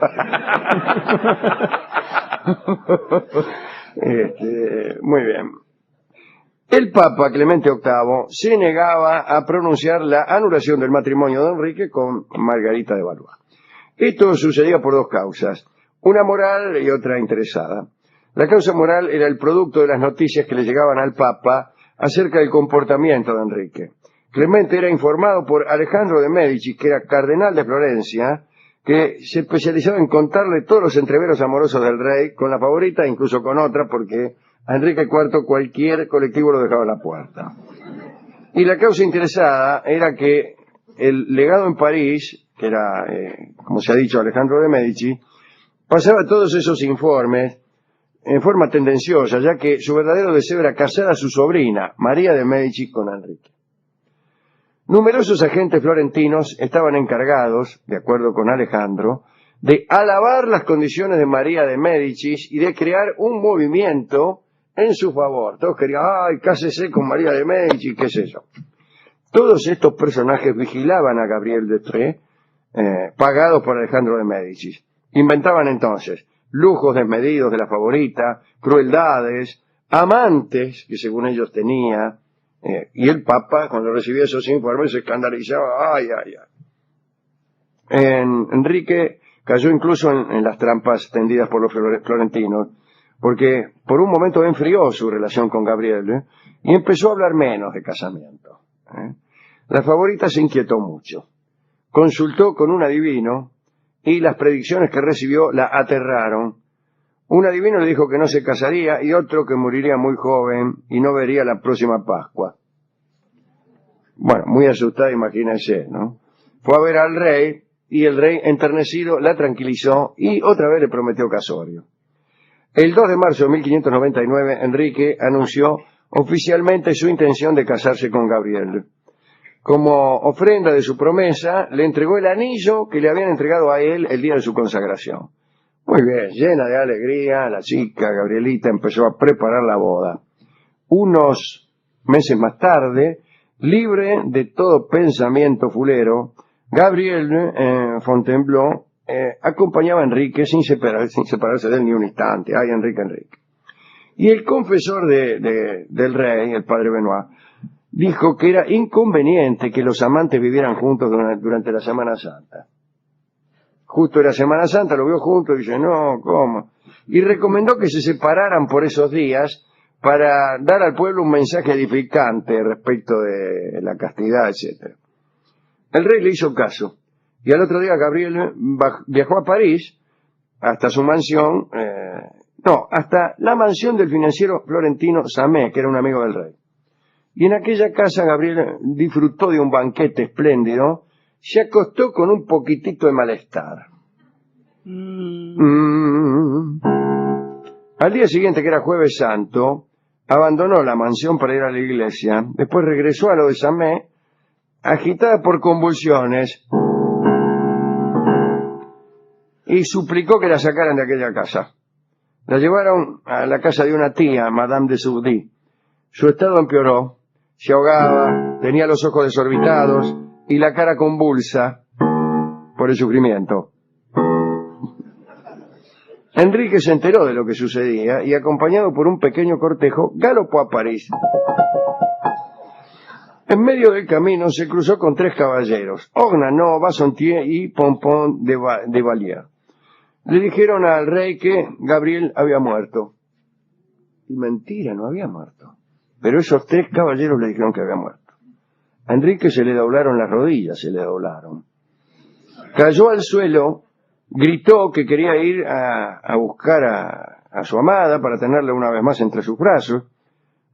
Muy bien. El Papa Clemente VIII se negaba a pronunciar la anulación del matrimonio de Enrique con Margarita de Valois. Esto sucedía por 2 causas, una moral y otra interesada. La causa moral era el producto de las noticias que le llegaban al Papa acerca del comportamiento de Enrique. Clemente era informado por Alejandro de Medici, que era cardenal de Florencia, que se especializaba en contarle todos los entreveros amorosos del rey con la favorita, incluso con otra, porque a Enrique IV cualquier colectivo lo dejaba en la puerta. Y la causa interesada era que el legado en París, que era, como se ha dicho, Alejandro de Medici, pasaba todos esos informes en forma tendenciosa, ya que su verdadero deseo era casar a su sobrina, María de Medici, con Enrique. Numerosos agentes florentinos estaban encargados, de acuerdo con Alejandro, de alabar las condiciones de María de Medici y de crear un movimiento en su favor. Todos querían, ¡ay, cásese con María de Medici! ¿Qué es eso? Todos estos personajes vigilaban a Gabriel d'Estrées, pagados por Alejandro de Medici. Inventaban entonces lujos desmedidos de la favorita, crueldades, amantes que según ellos tenía, y el Papa, cuando recibía esos informes, se escandalizaba. ¡Ay, ay, ay! Enrique cayó incluso en las trampas tendidas por los florentinos, porque por un momento enfrió su relación con Gabriel, y empezó a hablar menos de casamiento. La favorita se inquietó mucho. Consultó con un adivino y las predicciones que recibió la aterraron. Un adivino le dijo que no se casaría y otro que moriría muy joven y no vería la próxima Pascua. Bueno, muy asustada, imagínense, ¿no? Fue a ver al rey y el rey, enternecido, la tranquilizó y otra vez le prometió casorio. El 2 de marzo de 1599, Enrique anunció oficialmente su intención de casarse con Gabriel. Como ofrenda de su promesa, le entregó el anillo que le habían entregado a él el día de su consagración. Muy bien, llena de alegría, la chica Gabrielita empezó a preparar la boda. Unos meses más tarde, libre de todo pensamiento fulero, Gabriel Fontainebleau acompañaba a Enrique sin separarse de él ni un instante. ¡Ay, Enrique, Enrique! Y el confesor del rey, el padre Benoit, dijo que era inconveniente que los amantes vivieran juntos durante la Semana Santa. Justo era Semana Santa, lo vio juntos y dice, no, ¿cómo? Y recomendó que se separaran por esos días para dar al pueblo un mensaje edificante respecto de la castidad, etc. El rey le hizo caso, y al otro día Gabriel viajó a París, hasta su mansión, hasta la mansión del financiero florentino Samé, que era un amigo del rey. Y en aquella casa Gabriel disfrutó de un banquete espléndido, se acostó con un poquitito de malestar. Al día siguiente, que era Jueves Santo, abandonó la mansión para ir a la iglesia, después regresó a lo de Samé, agitada por convulsiones, y suplicó que la sacaran de aquella casa. La llevaron a la casa de una tía, Madame de Sourdis. Su estado empeoró, se ahogaba, tenía los ojos desorbitados y la cara convulsa por el sufrimiento. Enrique se enteró de lo que sucedía y, acompañado por un pequeño cortejo, galopó a París. En medio del camino se cruzó con 3 caballeros, Ornano, Bassompierre y Pompon de Valier. Le dijeron al rey que Gabriel había muerto. Y mentira, no había muerto. Pero esos 3 caballeros le dijeron que había muerto. A Enrique se le doblaron las rodillas, Cayó al suelo, gritó que quería ir a buscar a su amada para tenerla una vez más entre sus brazos,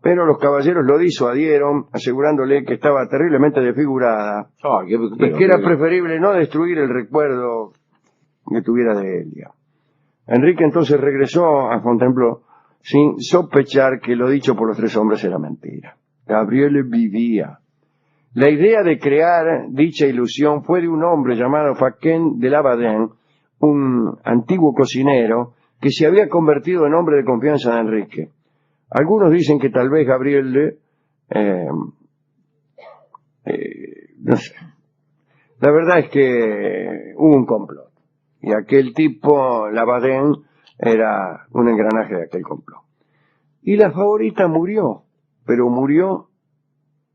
pero los caballeros lo disuadieron, asegurándole que estaba terriblemente desfigurada y que era preferible no destruir el recuerdo que tuviera de ella. Enrique entonces regresó a Fontainebleau sin sospechar que lo dicho por los 3 hombres era mentira. Gabriel vivía. La idea de crear dicha ilusión fue de un hombre llamado Faquin de Lavardin, un antiguo cocinero que se había convertido en hombre de confianza de Enrique. Algunos dicen que tal vez Gabriel, no sé. La verdad es que hubo un complot. Y aquel tipo, Lavardin, era un engranaje de aquel complot. Y la favorita murió, pero murió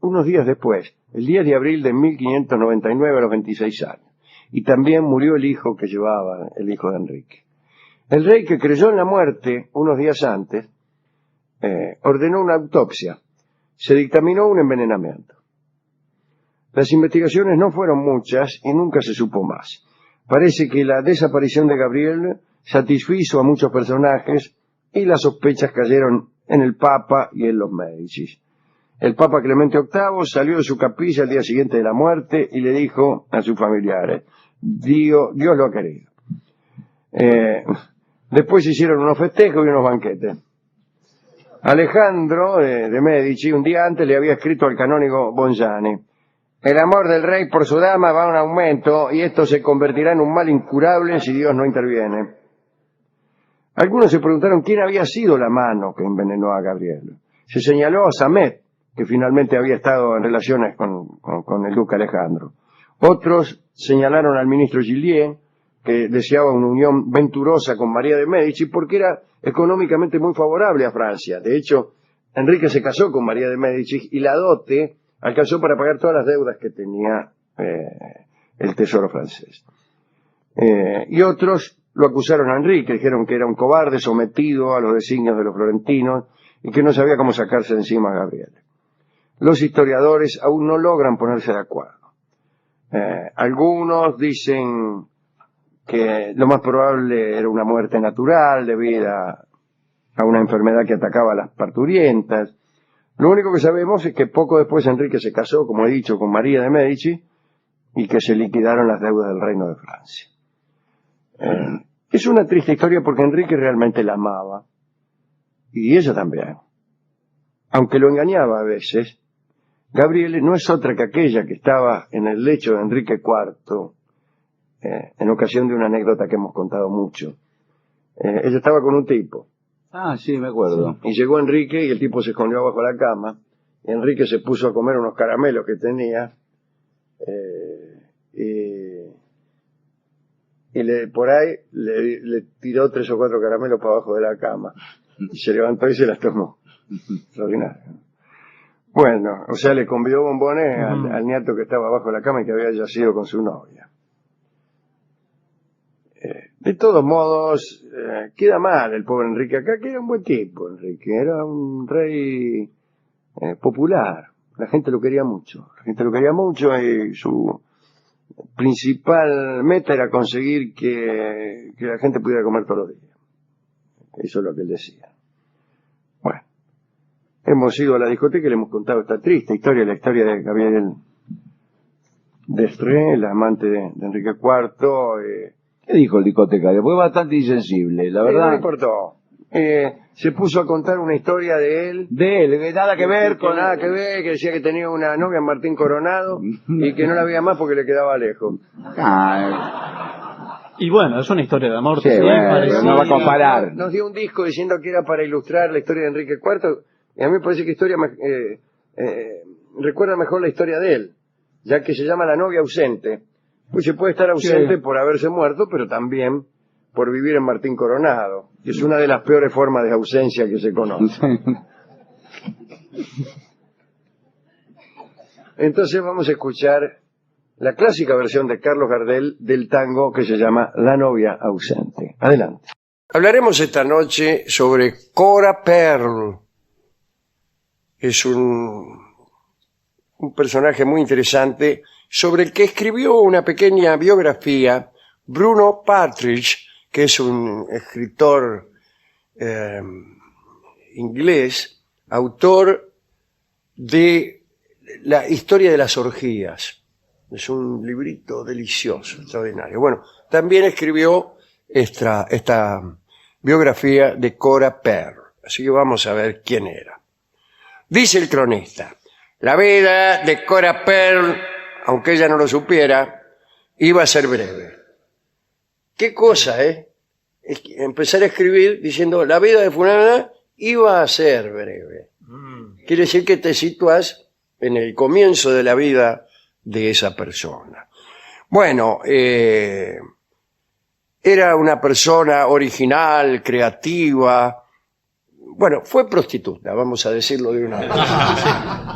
unos días después, el 10 de abril de 1599 a los 26 años. Y también murió el hijo que llevaba, el hijo de Enrique. El rey, que creyó en la muerte unos días antes, ordenó una autopsia. Se dictaminó un envenenamiento. Las investigaciones no fueron muchas y nunca se supo más. Parece que la desaparición de Gabriel satisfizo a muchos personajes y las sospechas cayeron en el Papa y en los Médicis. El Papa Clemente VIII salió de su capilla al día siguiente de la muerte y le dijo a sus familiares, Dios lo ha querido. Después hicieron unos festejos y unos banquetes. Alejandro de Medici un día antes le había escrito al canónigo Bongiani: el amor del rey por su dama va en aumento y esto se convertirá en un mal incurable si Dios no interviene. Algunos se preguntaron quién había sido la mano que envenenó a Gabriel. Se señaló a Samet, que finalmente había estado en relaciones con el duque Alejandro. Otros señalaron al ministro Gillier, que deseaba una unión venturosa con María de Medici porque era económicamente muy favorable a Francia. De hecho, Enrique se casó con María de Medici y la dote alcanzó para pagar todas las deudas que tenía el tesoro francés. Y otros lo acusaron a Enrique, dijeron que era un cobarde sometido a los designios de los florentinos y que no sabía cómo sacarse de encima a Gabriel. Los historiadores aún no logran ponerse de acuerdo. Algunos dicen que lo más probable era una muerte natural debida a una enfermedad que atacaba a las parturientas. Lo único que sabemos es que poco después Enrique se casó, como he dicho, con María de Medici y que se liquidaron las deudas del reino de Francia. Es una triste historia porque Enrique realmente la amaba y ella también. Aunque lo engañaba a veces, Gabriele no es otra que aquella que estaba en el lecho de Enrique IV, en ocasión de una anécdota que hemos contado mucho. Ella estaba con un tipo. Ah, sí, me acuerdo. Y llegó Enrique y el tipo se escondió abajo de la cama. Y Enrique se puso a comer unos caramelos que tenía. Por ahí le tiró 3 o 4 caramelos para abajo de la cama. Y se levantó y se las tomó. Extraordinario. Bueno, o sea, le convidó bombones al nieto que estaba abajo de la cama y que había yacido con su novia. De todos modos, queda mal el pobre Enrique acá, que era un buen tipo, Enrique. Era un rey popular. La gente lo quería mucho. La gente lo quería mucho y su principal meta era conseguir que la gente pudiera comer todos los días. Eso es lo que él decía. Bueno, hemos ido a la discoteca y le hemos contado esta triste historia, la historia de Gabriel d'Estrées, el amante de Enrique IV. ¿Qué dijo el discotecario? Fue bastante insensible, la verdad. No le importó. Se puso a contar una historia de él. De él, que nada que ver con... Nada que ver, que decía que tenía una novia en Martín Coronado y que no la veía más porque le quedaba lejos. Y bueno, es una historia de amor. Sí, bueno, parecida. no va a comparar. Nos dio un disco diciendo que era para ilustrar la historia de Enrique IV y a mí me parece que historia recuerda mejor la historia de él, ya que se llama La novia ausente. Pues se puede estar ausente por haberse muerto, pero también por vivir en Martín Coronado, que es una de las peores formas de ausencia que se conoce. Entonces vamos a escuchar la clásica versión de Carlos Gardel del tango que se llama La novia ausente. Adelante. Hablaremos esta noche sobre Cora Pearl. Es un personaje muy interesante sobre el que escribió una pequeña biografía Bruno Partridge, que es un escritor inglés, autor de La historia de las orgías. Es un librito delicioso, extraordinario. Bueno, también escribió esta biografía de Cora Pearl. Así que vamos a ver quién era. Dice el cronista: la vida de Cora Pearl, aunque ella no lo supiera, iba a ser breve. ¿Qué cosa, empezar a escribir diciendo la vida de fulana iba a ser breve? Quiere decir que te sitúas en el comienzo de la vida de esa persona. Bueno, era una persona original, creativa. Bueno, fue prostituta, vamos a decirlo de una vez.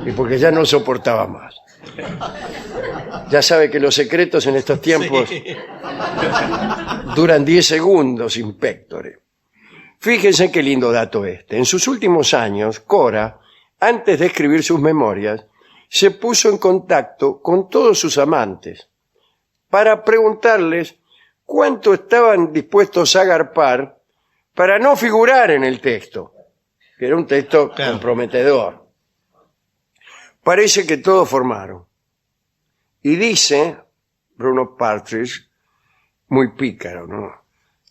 Y porque ya no soportaba más. Ya sabe que los secretos en estos tiempos duran 10 segundos, inspectore. Fíjense qué lindo dato este. En sus últimos años, Cora, antes de escribir sus memorias, se puso en contacto con todos sus amantes para preguntarles cuánto estaban dispuestos a agarpar para no figurar en el texto, que era un texto comprometedor. Parece que todos formaron. Y dice Bruno Partridge, muy pícaro, ¿no?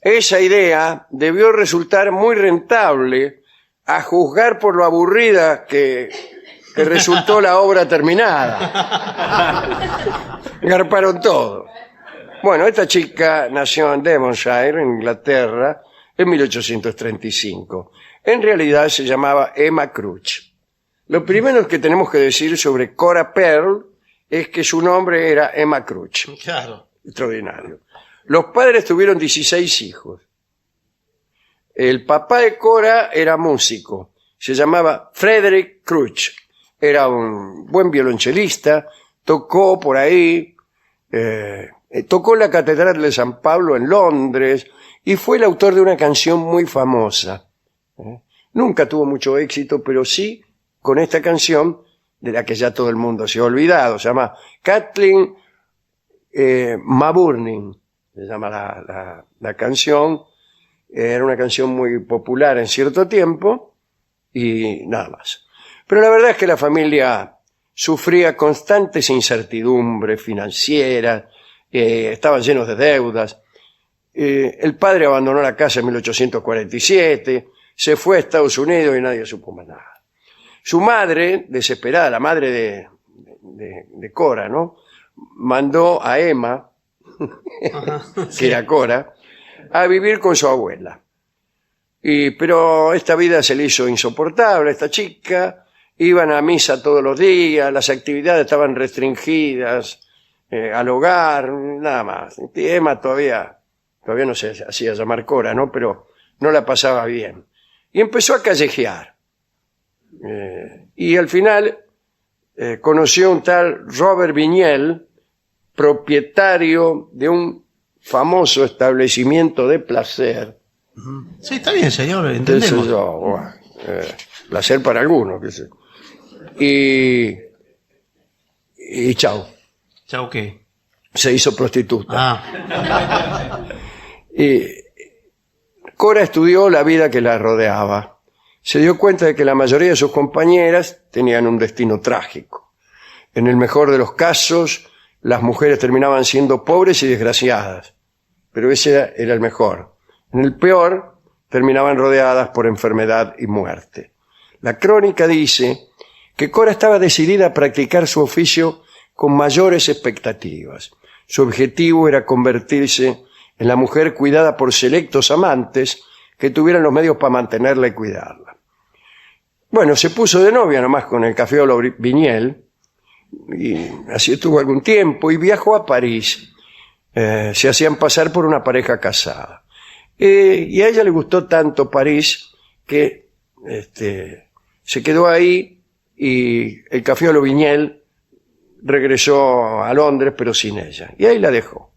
Esa idea debió resultar muy rentable a juzgar por lo aburrida que resultó la obra terminada. Garparon todo. Bueno, esta chica nació en Devonshire, en Inglaterra, en 1835. En realidad se llamaba Emma Cruch. Lo primero que tenemos que decir sobre Cora Pearl es que su nombre era Emma Cruch. Claro. Extraordinario. Los padres tuvieron 16 hijos. El papá de Cora era músico. Se llamaba Frederick Cruch. Era un buen violonchelista. Tocó por ahí. Tocó en la Catedral de San Pablo en Londres. Y fue el autor de una canción muy famosa. Nunca tuvo mucho éxito, pero sí con esta canción de la que ya todo el mundo se ha olvidado. Se llama Kathleen Mavourneen. Se llama la canción. Era una canción muy popular en cierto tiempo y nada más. Pero la verdad es que la familia sufría constantes incertidumbres financieras, estaban llenos de deudas. El padre abandonó la casa en 1847, se fue a Estados Unidos y nadie supo más nada. Su madre, desesperada, la madre de Cora, ¿no?, mandó a Emma, que era Cora, a vivir con su abuela. Pero esta vida se le hizo insoportable a esta chica. Iban a misa todos los días, las actividades estaban restringidas al hogar, nada más. Y Emma todavía no se hacía llamar Cora, ¿no?, pero no la pasaba bien. Y empezó a callejear. Y al final conoció a un tal Robert Vignel, propietario de un famoso establecimiento de placer. Sí, está bien, señor, entendemos. Placer para algunos, qué sé. Y chao. ¿Chao qué? Se hizo prostituta. Ah, Cora estudió la vida que la rodeaba. Se dio cuenta de que la mayoría de sus compañeras tenían un destino trágico. En el mejor de los casos, las mujeres terminaban siendo pobres y desgraciadas, pero ese era el mejor. En el peor, terminaban rodeadas por enfermedad y muerte. La crónica dice que Cora estaba decidida a practicar su oficio con mayores expectativas. Su objetivo era convertirse en la mujer cuidada por selectos amantes que tuvieran los medios para mantenerla y cuidarla. Bueno, se puso de novia nomás con el cafeólogo Vignel, y así estuvo algún tiempo, y viajó a París. Se hacían pasar por una pareja casada. Y a ella le gustó tanto París que se quedó ahí, y el cafeólogo Vignel regresó a Londres, pero sin ella. Y ahí la dejó.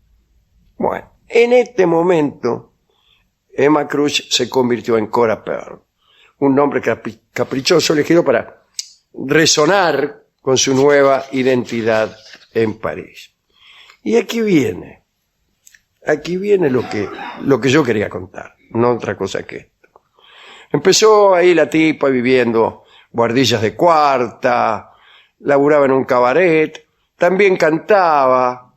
Bueno, en este momento, Emma Cruch se convirtió en Cora Pearl, un nombre caprichoso elegido para resonar con su nueva identidad en París. Y aquí viene lo que yo quería contar, no otra cosa que esto. Empezó ahí la tipa viviendo buhardillas de cuarta, laburaba en un cabaret, también cantaba,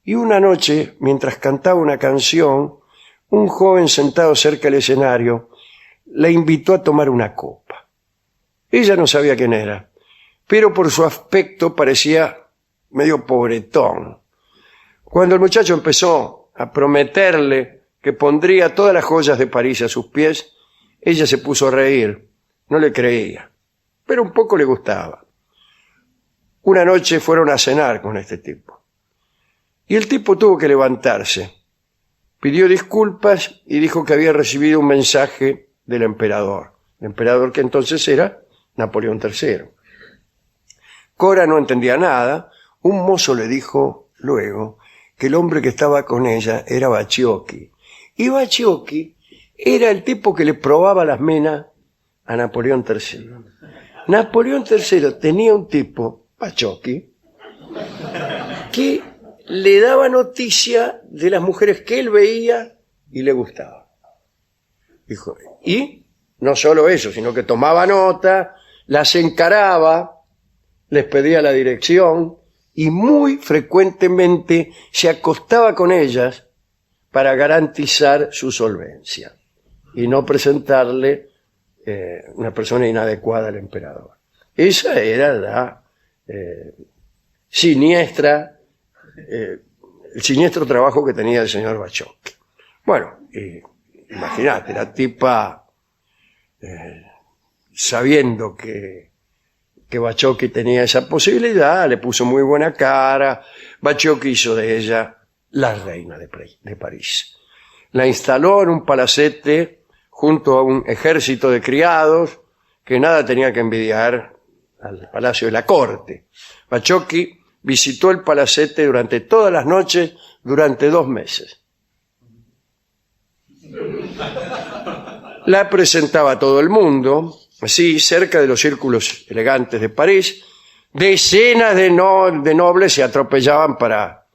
y una noche, mientras cantaba una canción, un joven sentado cerca del escenario la invitó a tomar una copa. Ella no sabía quién era, pero por su aspecto parecía medio pobretón. Cuando el muchacho empezó a prometerle que pondría todas las joyas de París a sus pies, ella se puso a reír. No le creía, pero un poco le gustaba. Una noche fueron a cenar con este tipo. Y el tipo tuvo que levantarse. Pidió disculpas y dijo que había recibido un mensaje del emperador. El emperador que entonces era Napoleón III. Cora no entendía nada. Un mozo le dijo luego que el hombre que estaba con ella era Bacciochi. Y Bacciochi era el tipo que le probaba las menas a Napoleón III. Napoleón III tenía un tipo, Bacciochi, que le daba noticia de las mujeres que él veía y le gustaba. Dijo, y no solo eso, sino que tomaba nota, las encaraba, les pedía la dirección y muy frecuentemente se acostaba con ellas para garantizar su solvencia y no presentarle una persona inadecuada al emperador. Esa era la siniestra, el siniestro trabajo que tenía el señor Bachoqui. Bueno, imagínate, la tipa, sabiendo que Bachoqui tenía esa posibilidad, le puso muy buena cara. Bachoqui hizo de ella la reina de París. La instaló en un palacete junto a un ejército de criados que nada tenía que envidiar al palacio de la corte. Bachoqui visitó el palacete durante todas las noches durante 2 meses. La presentaba a todo el mundo, así cerca de los círculos elegantes de París. Decenas de nobles se atropellaban para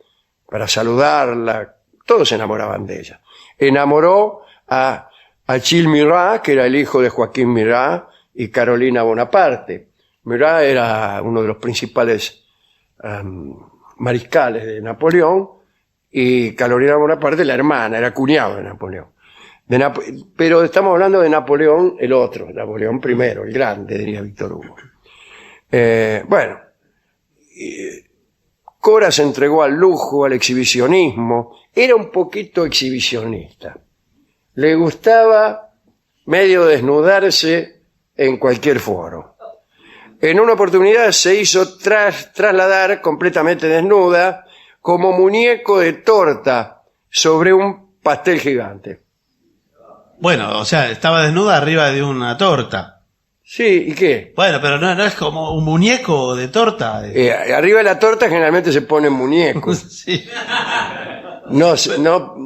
saludarla. Todos se enamoraban de ella. Enamoró a Achille Murat, que era el hijo de Joaquín Murat y Carolina Bonaparte. Murat era uno de los principales mariscales de Napoleón y Carolina Bonaparte la hermana, era cuñado de Napoleón. Pero estamos hablando de Napoleón el otro, Napoleón I, el grande, diría Víctor Hugo. Cora se entregó al lujo, al exhibicionismo. Era un poquito exhibicionista. Le gustaba medio desnudarse en cualquier foro. En una oportunidad se hizo trasladar completamente desnuda como muñeco de torta sobre un pastel gigante. Bueno, o sea, estaba desnuda arriba de una torta. Sí, ¿y qué? Bueno, pero no es como un muñeco de torta. Arriba de la torta generalmente se ponen muñecos, Sí. no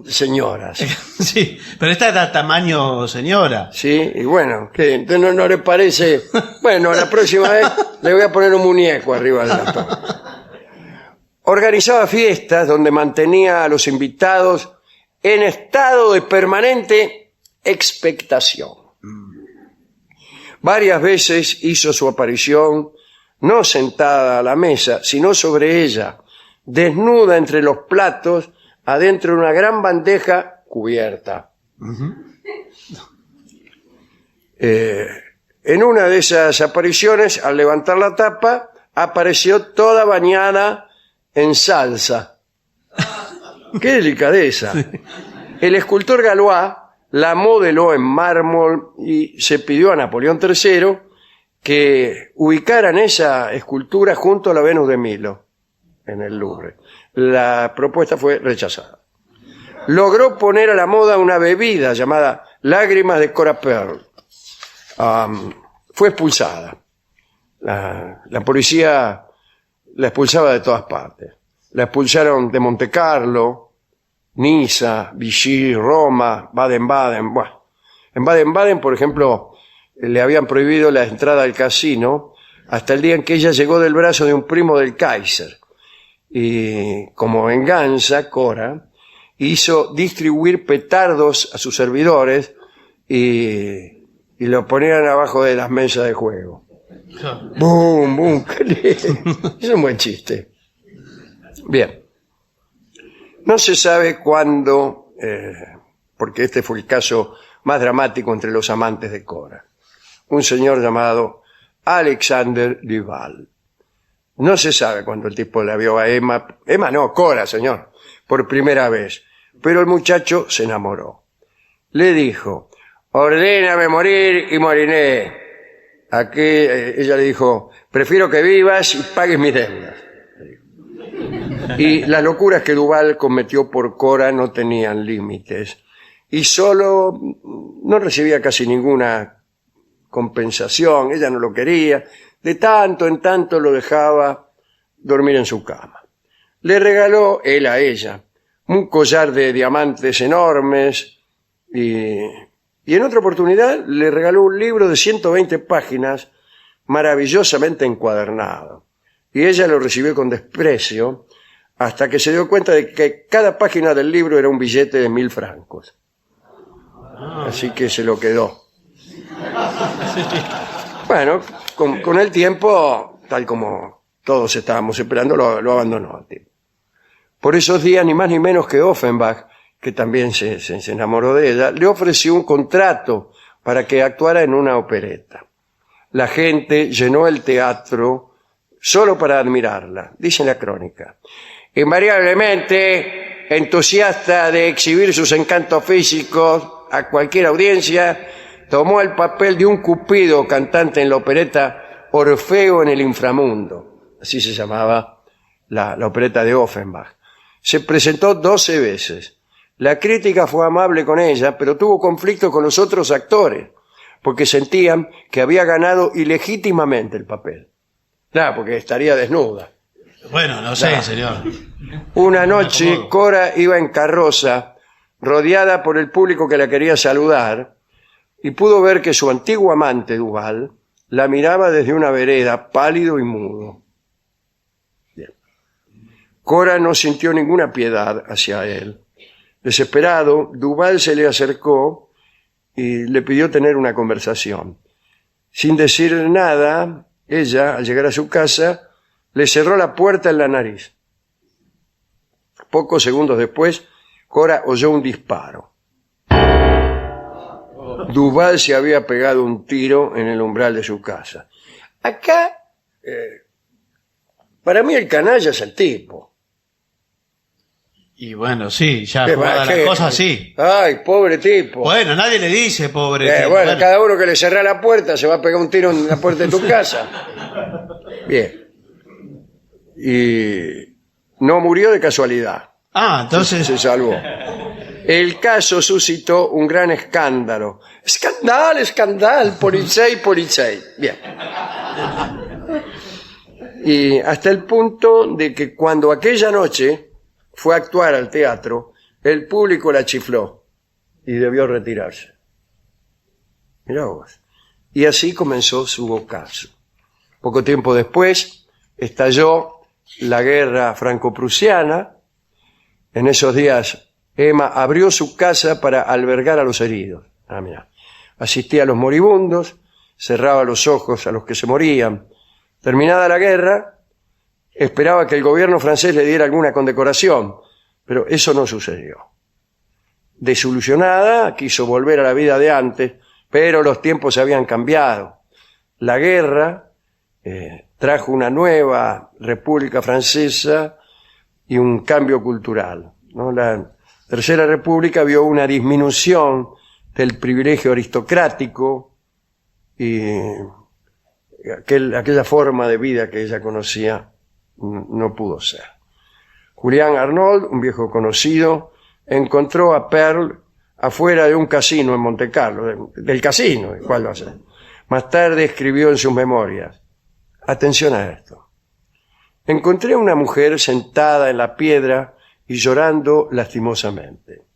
señoras. Sí, pero esta era tamaño señora. Sí, y bueno, ¿qué? Entonces no le parece. Bueno, la próxima vez le voy a poner un muñeco arriba de la torta. Organizaba fiestas donde mantenía a los invitados en estado de permanente expectación. Varias veces hizo su aparición, no sentada a la mesa, sino sobre ella, desnuda entre los platos, adentro de una gran bandeja cubierta. En una de esas apariciones, al levantar la tapa, apareció toda bañada en salsa. ¡Qué delicadeza! Sí. El escultor Galois la modeló en mármol y se pidió a Napoleón III que ubicaran esa escultura junto a la Venus de Milo en el Louvre. La propuesta fue rechazada. Logró poner a la moda una bebida llamada Lágrimas de Cora Pearl. Fue expulsada. La policía la expulsaba de todas partes. La expulsaron de Montecarlo, Niza, Vichy, Roma, Baden-Baden. Bueno, en Baden-Baden, por ejemplo, le habían prohibido la entrada al casino hasta el día en que ella llegó del brazo de un primo del Kaiser. Y como venganza, Cora hizo distribuir petardos a sus servidores y lo ponían abajo de las mesas de juego. ¡Bum, bum! Es un buen chiste. Bien. No se sabe cuándo, porque este fue el caso más dramático entre los amantes de Cora. Un señor llamado Alexander Duval. No se sabe cuándo el tipo la vio a Cora, señor, por primera vez. Pero el muchacho se enamoró. Le dijo, ordéname morir y moriré. Aquí ella le dijo, prefiero que vivas y pagues mis deudas. Y las locuras que Duval cometió por Cora no tenían límites. Y no recibía casi ninguna compensación, ella no lo quería. De tanto en tanto lo dejaba dormir en su cama. Le regaló, él a ella, un collar de diamantes enormes y en otra oportunidad le regaló un libro de 120 páginas maravillosamente encuadernado. Y ella lo recibió con desprecio hasta que se dio cuenta de que cada página del libro era un billete de 1.000 francos. Así que se lo quedó. Bueno, con el tiempo, tal como todos estábamos esperando, lo abandonó. Por esos días, ni más ni menos que Offenbach, que también se enamoró de ella, le ofreció un contrato para que actuara en una opereta. La gente llenó el teatro solo para admirarla, dice la crónica. Invariablemente, entusiasta de exhibir sus encantos físicos a cualquier audiencia, tomó el papel de un Cupido cantante en la opereta Orfeo en el inframundo. Así se llamaba la opereta de Offenbach. Se presentó 12 veces. La crítica fue amable con ella, pero tuvo conflicto con los otros actores, porque sentían que había ganado ilegítimamente el papel. Claro, porque estaría desnuda. Bueno, no sé, señor. Una noche, Cora iba en carroza, rodeada por el público que la quería saludar, y pudo ver que su antiguo amante, Duval, la miraba desde una vereda, pálido y mudo. Bien. Cora no sintió ninguna piedad hacia él. Desesperado, Duval se le acercó y le pidió tener una conversación. Sin decir nada, ella, al llegar a su casa, le cerró la puerta en la nariz. Pocos segundos después, Cora oyó un disparo. Duval se había pegado un tiro en el umbral de su casa. Acá, para mí el canalla es el tipo. Y bueno, sí, ya jugada la cosa, sí. Ay, pobre tipo. Bueno, nadie le dice pobre tipo. Bueno, cada uno que le cerra la puerta se va a pegar un tiro en la puerta de tu casa. Bien. Y no murió de casualidad. Ah, entonces... Se salvó. El caso suscitó un gran escándalo. Escándalo, policía. Bien. Y hasta el punto de que cuando aquella noche fue a actuar al teatro, el público la chifló y debió retirarse. Mirá vos. Y así comenzó su ocaso. Poco tiempo después estalló la guerra franco-prusiana. En esos días, Emma abrió su casa para albergar a los heridos. Mirá. Asistía a los moribundos, cerraba los ojos a los que se morían. Terminada la guerra, esperaba que el gobierno francés le diera alguna condecoración, pero eso no sucedió. Desilusionada, quiso volver a la vida de antes, pero los tiempos habían cambiado. La guerra trajo una nueva República Francesa y un cambio cultural, ¿no? La Tercera República vio una disminución del privilegio aristocrático y aquella forma de vida que ella conocía no pudo ser. Julián Arnauld, un viejo conocido, encontró a Pearl afuera de un casino en Montecarlo, del casino, ¿cuál va a ser? Más tarde escribió en sus memorias. Atención a esto. Encontré a una mujer sentada en la piedra y llorando lastimosamente.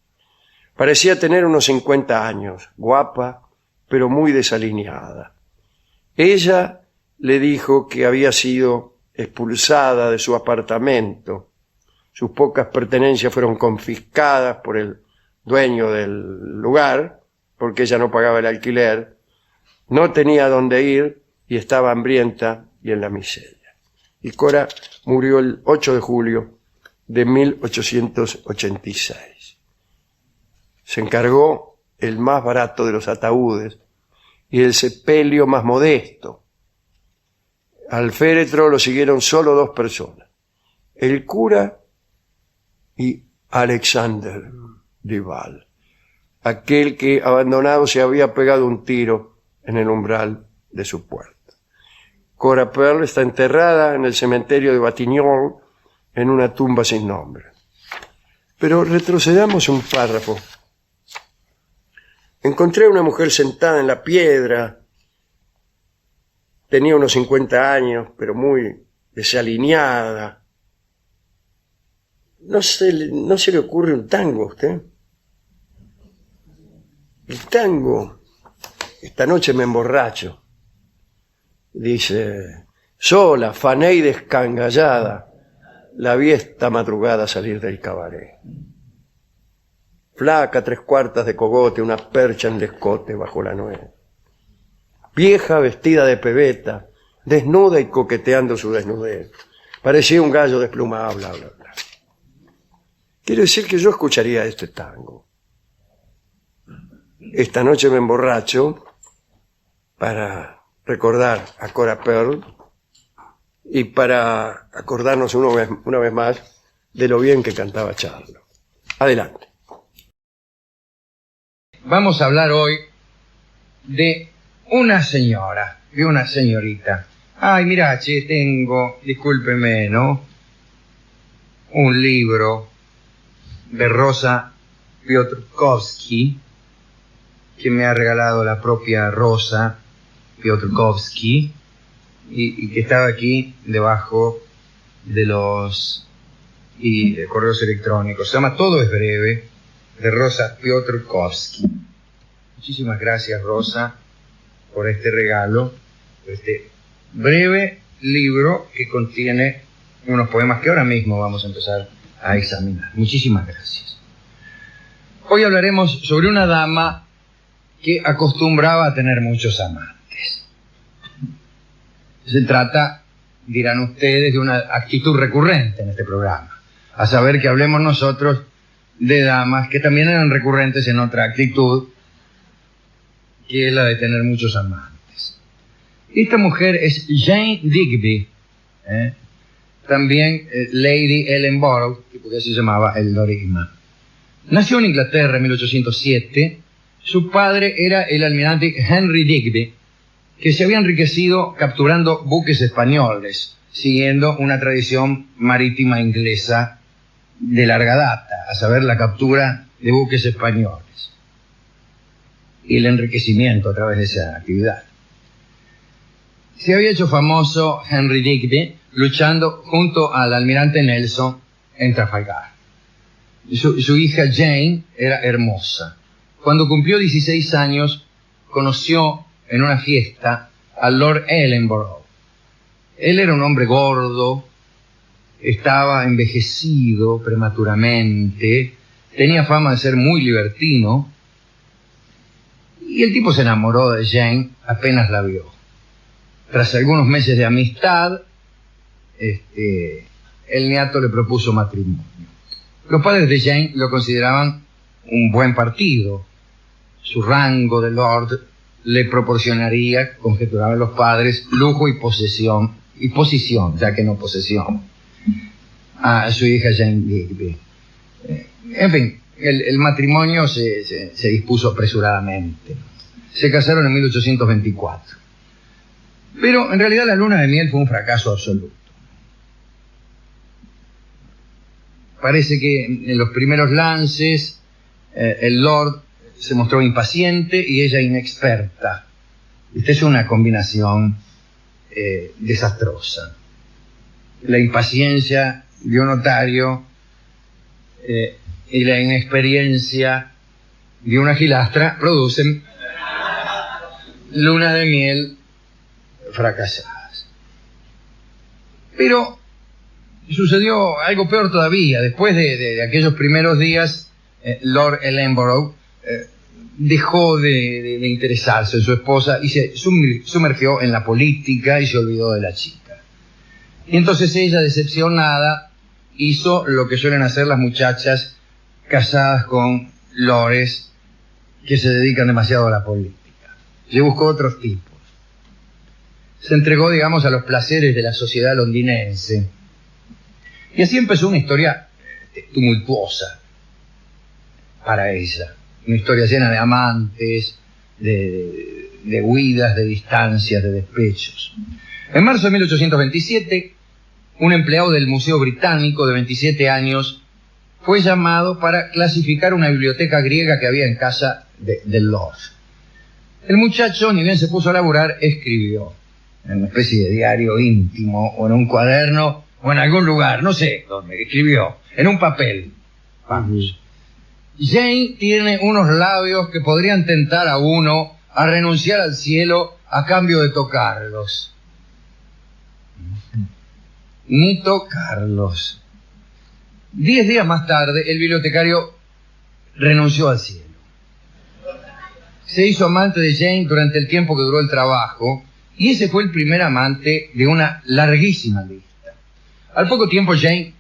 Parecía tener unos 50 años, guapa, pero muy desalineada. Ella le dijo que había sido expulsada de su apartamento. Sus pocas pertenencias fueron confiscadas por el dueño del lugar, porque ella no pagaba el alquiler, no tenía dónde ir y estaba hambrienta y en la miseria. Y Cora murió el 8 de julio de 1886. Se encargó el más barato de los ataúdes y el sepelio más modesto. Al féretro lo siguieron solo 2 personas, el cura y Alexander Duval, aquel que abandonado se había pegado un tiro en el umbral de su puerta. Cora Pearl está enterrada en el cementerio de Batignolles en una tumba sin nombre. Pero retrocedamos un párrafo. Encontré a una mujer sentada en la piedra. Tenía unos 50 años, pero muy desalineada. ¿No se le ocurre un tango a usted? El tango, esta noche me emborracho. Dice, sola, fané y descangallada, la vi esta madrugada salir del cabaret. Flaca, 3/4 de cogote, una percha en el escote bajo la nuez. Vieja vestida de pebeta, desnuda y coqueteando su desnudez. Parecía un gallo desplumado, bla, bla, bla. quiero decir que yo escucharía este tango. Esta noche me emborracho para recordar a Cora Pearl y para acordarnos una vez más de lo bien que cantaba Charlo. Adelante. Vamos a hablar hoy de una señora, de una señorita. Ay, mirá, che, tengo, discúlpeme, ¿no? Un libro de Rosa Piotrkowski, que me ha regalado la propia Rosa Piotrkowski, y que estaba aquí debajo de los correos electrónicos. Se llama Todo es breve, de Rosa Piotrkowski. Muchísimas gracias, Rosa, por este regalo, por este breve libro que contiene unos poemas que ahora mismo vamos a empezar a examinar. Muchísimas gracias. Hoy hablaremos sobre una dama que acostumbraba a tener muchos amantes. Se trata, dirán ustedes, de una actitud recurrente en este programa, a saber que hablemos nosotros de damas que también eran recurrentes en otra actitud, que es la de tener muchos amantes. Esta mujer es Jane Digby, también Lady Ellenborough, porque así se llamaba el Dorima. Nació en Inglaterra en 1807. Su padre era el almirante Henry Digby, que se había enriquecido capturando buques españoles, siguiendo una tradición marítima inglesa de larga data, a saber, la captura de buques españoles y el enriquecimiento a través de esa actividad. Se había hecho famoso Henry Digby luchando junto al almirante Nelson en Trafalgar. Su hija Jane era hermosa. Cuando cumplió 16 años, conoció en una fiesta a Lord Ellenborough. Él era un hombre gordo, estaba envejecido prematuramente, tenía fama de ser muy libertino, y el tipo se enamoró de Jane apenas la vio. Tras algunos meses de amistad, el niato le propuso matrimonio. Los padres de Jane lo consideraban un buen partido. Su rango de lord le proporcionaría, conjeturaban los padres, lujo y posición, ya que no posesión, a su hija Jane Digby. En fin, el matrimonio se dispuso apresuradamente. Se casaron en 1824. Pero en realidad la luna de miel fue un fracaso absoluto. Parece que en los primeros lances el lord se mostró impaciente y ella inexperta. Esta es una combinación desastrosa. La impaciencia de un notario y la inexperiencia de una gilastra producen luna de miel fracasadas. Pero sucedió algo peor todavía. Después de aquellos primeros días, Lord Ellenborough dejó de interesarse en su esposa y se sumergió en la política y se olvidó de la chica. Y entonces ella, decepcionada, hizo lo que suelen hacer las muchachas casadas con lores que se dedican demasiado a la política. Se buscó otros tipos. Se entregó, digamos, a los placeres de la sociedad londinense. Y así empezó una historia tumultuosa para ella. Una historia llena de amantes, de huidas, de distancias, de despechos. En marzo de 1827, un empleado del Museo Británico de 27 años fue llamado para clasificar una biblioteca griega que había en casa del Lord. El muchacho, ni bien se puso a laburar, escribió en una especie de diario íntimo, o en un cuaderno, o en algún lugar, no sé dónde, escribió, en un papel. Vamos. Jane tiene unos labios que podrían tentar a uno a renunciar al cielo a cambio de tocarlos. Ni tocarlos. 10 días más tarde, el bibliotecario renunció al cielo. Se hizo amante de Jane durante el tiempo que duró el trabajo, y ese fue el primer amante de una larguísima lista. Al poco tiempo, Jane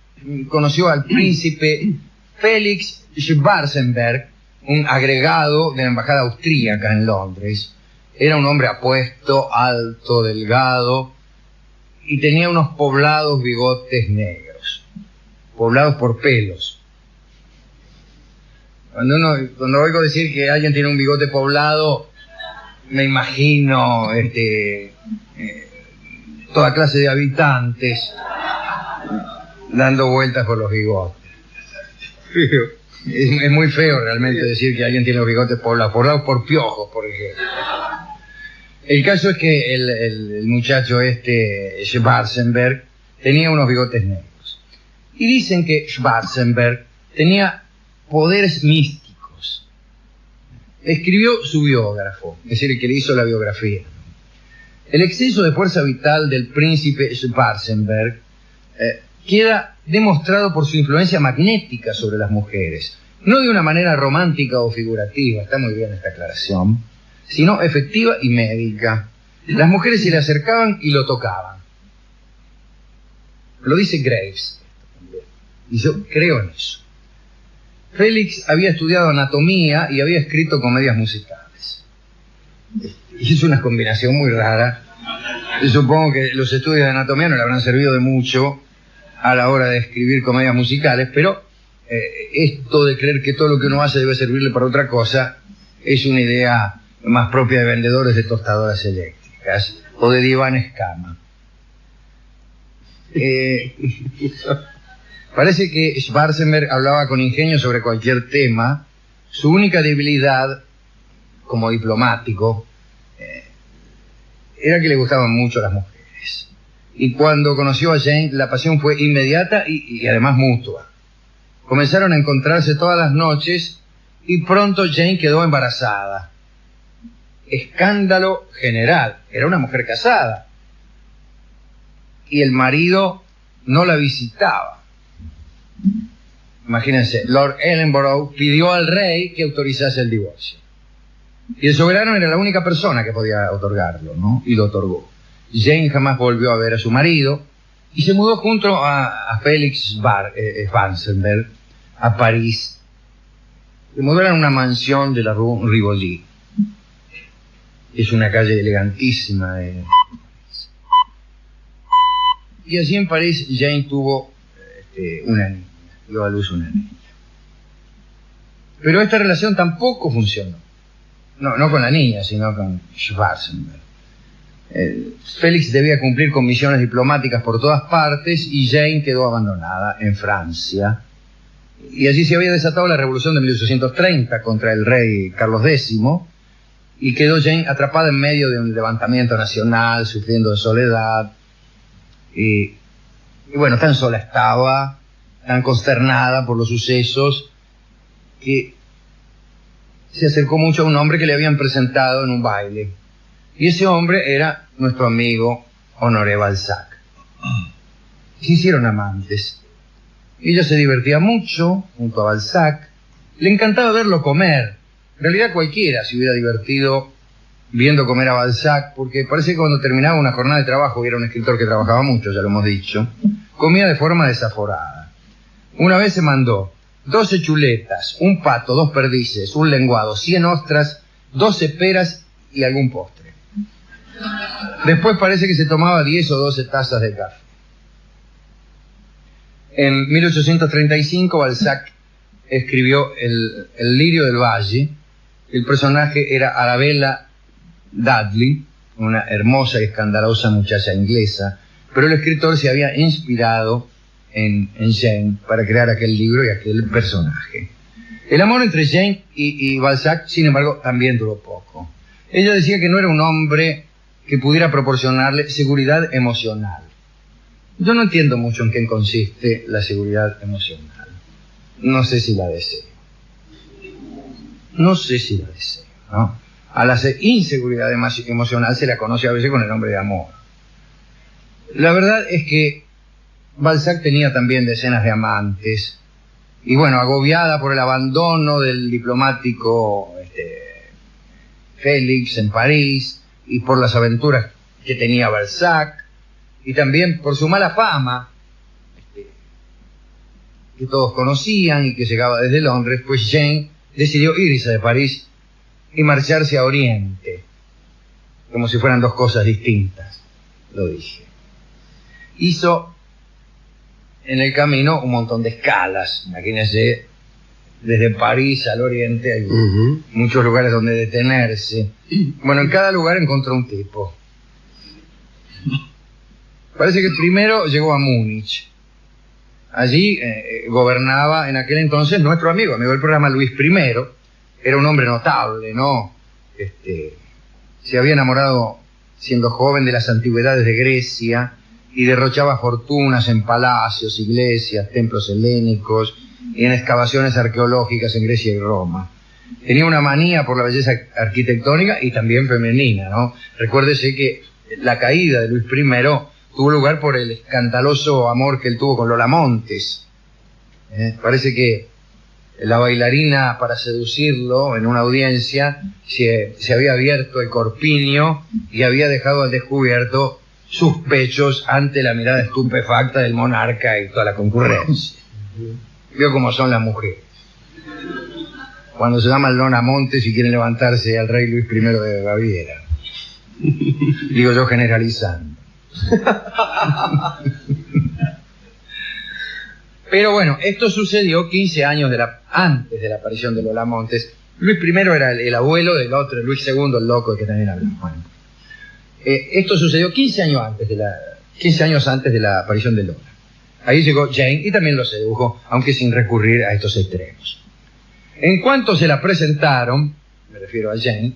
conoció al príncipe Felix Schwarzenberg, un agregado de la embajada austríaca en Londres. Era un hombre apuesto, alto, delgado, y tenía unos poblados bigotes negros, poblados por pelos. Cuando oigo decir que alguien tiene un bigote poblado, me imagino toda clase de habitantes dando vueltas por los bigotes. Es muy feo realmente decir que alguien tiene los bigotes poblados por piojos, por ejemplo. El caso es que el muchacho Schwarzenberg tenía unos bigotes negros. Y dicen que Schwarzenberg tenía poderes místicos. Escribió su biógrafo, es decir, el que le hizo la biografía. El exceso de fuerza vital del príncipe Schwarzenberg queda demostrado por su influencia magnética sobre las mujeres. No de una manera romántica o figurativa, está muy bien esta aclaración, sino efectiva y médica. Las mujeres se le acercaban y lo tocaban. Lo dice Graves. Y yo creo en eso. Félix había estudiado anatomía y había escrito comedias musicales. Y es una combinación muy rara. Supongo que los estudios de anatomía no le habrán servido de mucho a la hora de escribir comedias musicales, pero esto de creer que todo lo que uno hace debe servirle para otra cosa es una idea más propia de vendedores de tostadoras eléctricas o de diván escama. Parece que Schwarzenberg hablaba con ingenio sobre cualquier tema. Su única debilidad como diplomático era que le gustaban mucho las mujeres. Y cuando conoció a Jane, la pasión fue inmediata y además mutua. Comenzaron a encontrarse todas las noches y pronto Jane quedó embarazada. Escándalo general. Era una mujer casada. Y el marido no la visitaba. Imagínense, Lord Ellenborough pidió al rey que autorizase el divorcio. Y el soberano era la única persona que podía otorgarlo, ¿no? Y lo otorgó. Jane jamás volvió a ver a su marido y se mudó junto a Felix Schwarzenberg a París. Se mudó en una mansión de la Rue Rivoli. Es una calle elegantísima. Y allí en París Jane tuvo una niña, dio a luz una niña. Pero esta relación tampoco funcionó. No con la niña, sino con Schwarzenberg. Félix debía cumplir con misiones diplomáticas por todas partes y Jane quedó abandonada en Francia. Y allí se había desatado la revolución de 1830 contra el rey Carlos X y quedó Jane atrapada en medio de un levantamiento nacional, sufriendo de soledad. Y bueno, tan sola estaba, tan consternada por los sucesos, que se acercó mucho a un hombre que le habían presentado en un baile. Y ese hombre era nuestro amigo Honoré Balzac. Se hicieron amantes. Ella se divertía mucho junto a Balzac. Le encantaba verlo comer. En realidad cualquiera se hubiera divertido viendo comer a Balzac, porque parece que cuando terminaba una jornada de trabajo, y era un escritor que trabajaba mucho, ya lo hemos dicho, comía de forma desaforada. Una vez se mandó 12 chuletas, un pato, 2 perdices, un lenguado, 100 ostras, 12 peras y algún postre. Después parece que se tomaba 10 o 12 tazas de café. En 1835 Balzac escribió el Lirio del Valle. El personaje era Arabella Dudley, una hermosa y escandalosa muchacha inglesa, pero el escritor se había inspirado en Jane para crear aquel libro y aquel personaje. El amor entre Jane y Balzac, sin embargo, también duró poco. Ella decía que no era un hombre que pudiera proporcionarle seguridad emocional. Yo no entiendo mucho en qué consiste la seguridad emocional. No sé si la deseo. ¿No? A la inseguridad emocional se la conoce a veces con el nombre de amor. La verdad es que Balzac tenía también decenas de amantes. Y bueno, agobiada por el abandono del diplomático Félix en París y por las aventuras que tenía Balzac y también por su mala fama, que todos conocían y que llegaba desde Londres, pues Jane decidió irse de París y marcharse a Oriente, como si fueran dos cosas distintas, lo dije. Hizo en el camino un montón de escalas, imagínense, desde París al Oriente hay muchos lugares donde detenerse. Bueno, en cada lugar encontró un tipo. Parece que primero llegó a Múnich. Allí gobernaba en aquel entonces nuestro amigo del programa, Luis I. Era un hombre notable, ¿no? Se había enamorado siendo joven de las antigüedades de Grecia y derrochaba fortunas en palacios, iglesias, templos helénicos y en excavaciones arqueológicas en Grecia y Roma. Tenía una manía por la belleza arquitectónica y también femenina, ¿no? Recuérdese que la caída de Luis I tuvo lugar por el escandaloso amor que él tuvo con Lola Montes. Parece que la bailarina, para seducirlo en una audiencia, se había abierto el corpiño y había dejado al descubierto sus pechos ante la mirada estupefacta del monarca y toda la concurrencia. Vio cómo son las mujeres. Cuando se llaman Lola Montes y quieren levantarse al rey Luis I de Baviera. Digo yo generalizando. Pero bueno, esto sucedió 15 años antes de la aparición de Lola Montes. Luis I era el abuelo del otro, Luis II, el loco, que también hablamos. Bueno, esto sucedió 15 años antes de la aparición de Lola. Ahí llegó Jane y también lo sedujo, aunque sin recurrir a estos extremos. En cuanto se la presentaron, me refiero a Jane,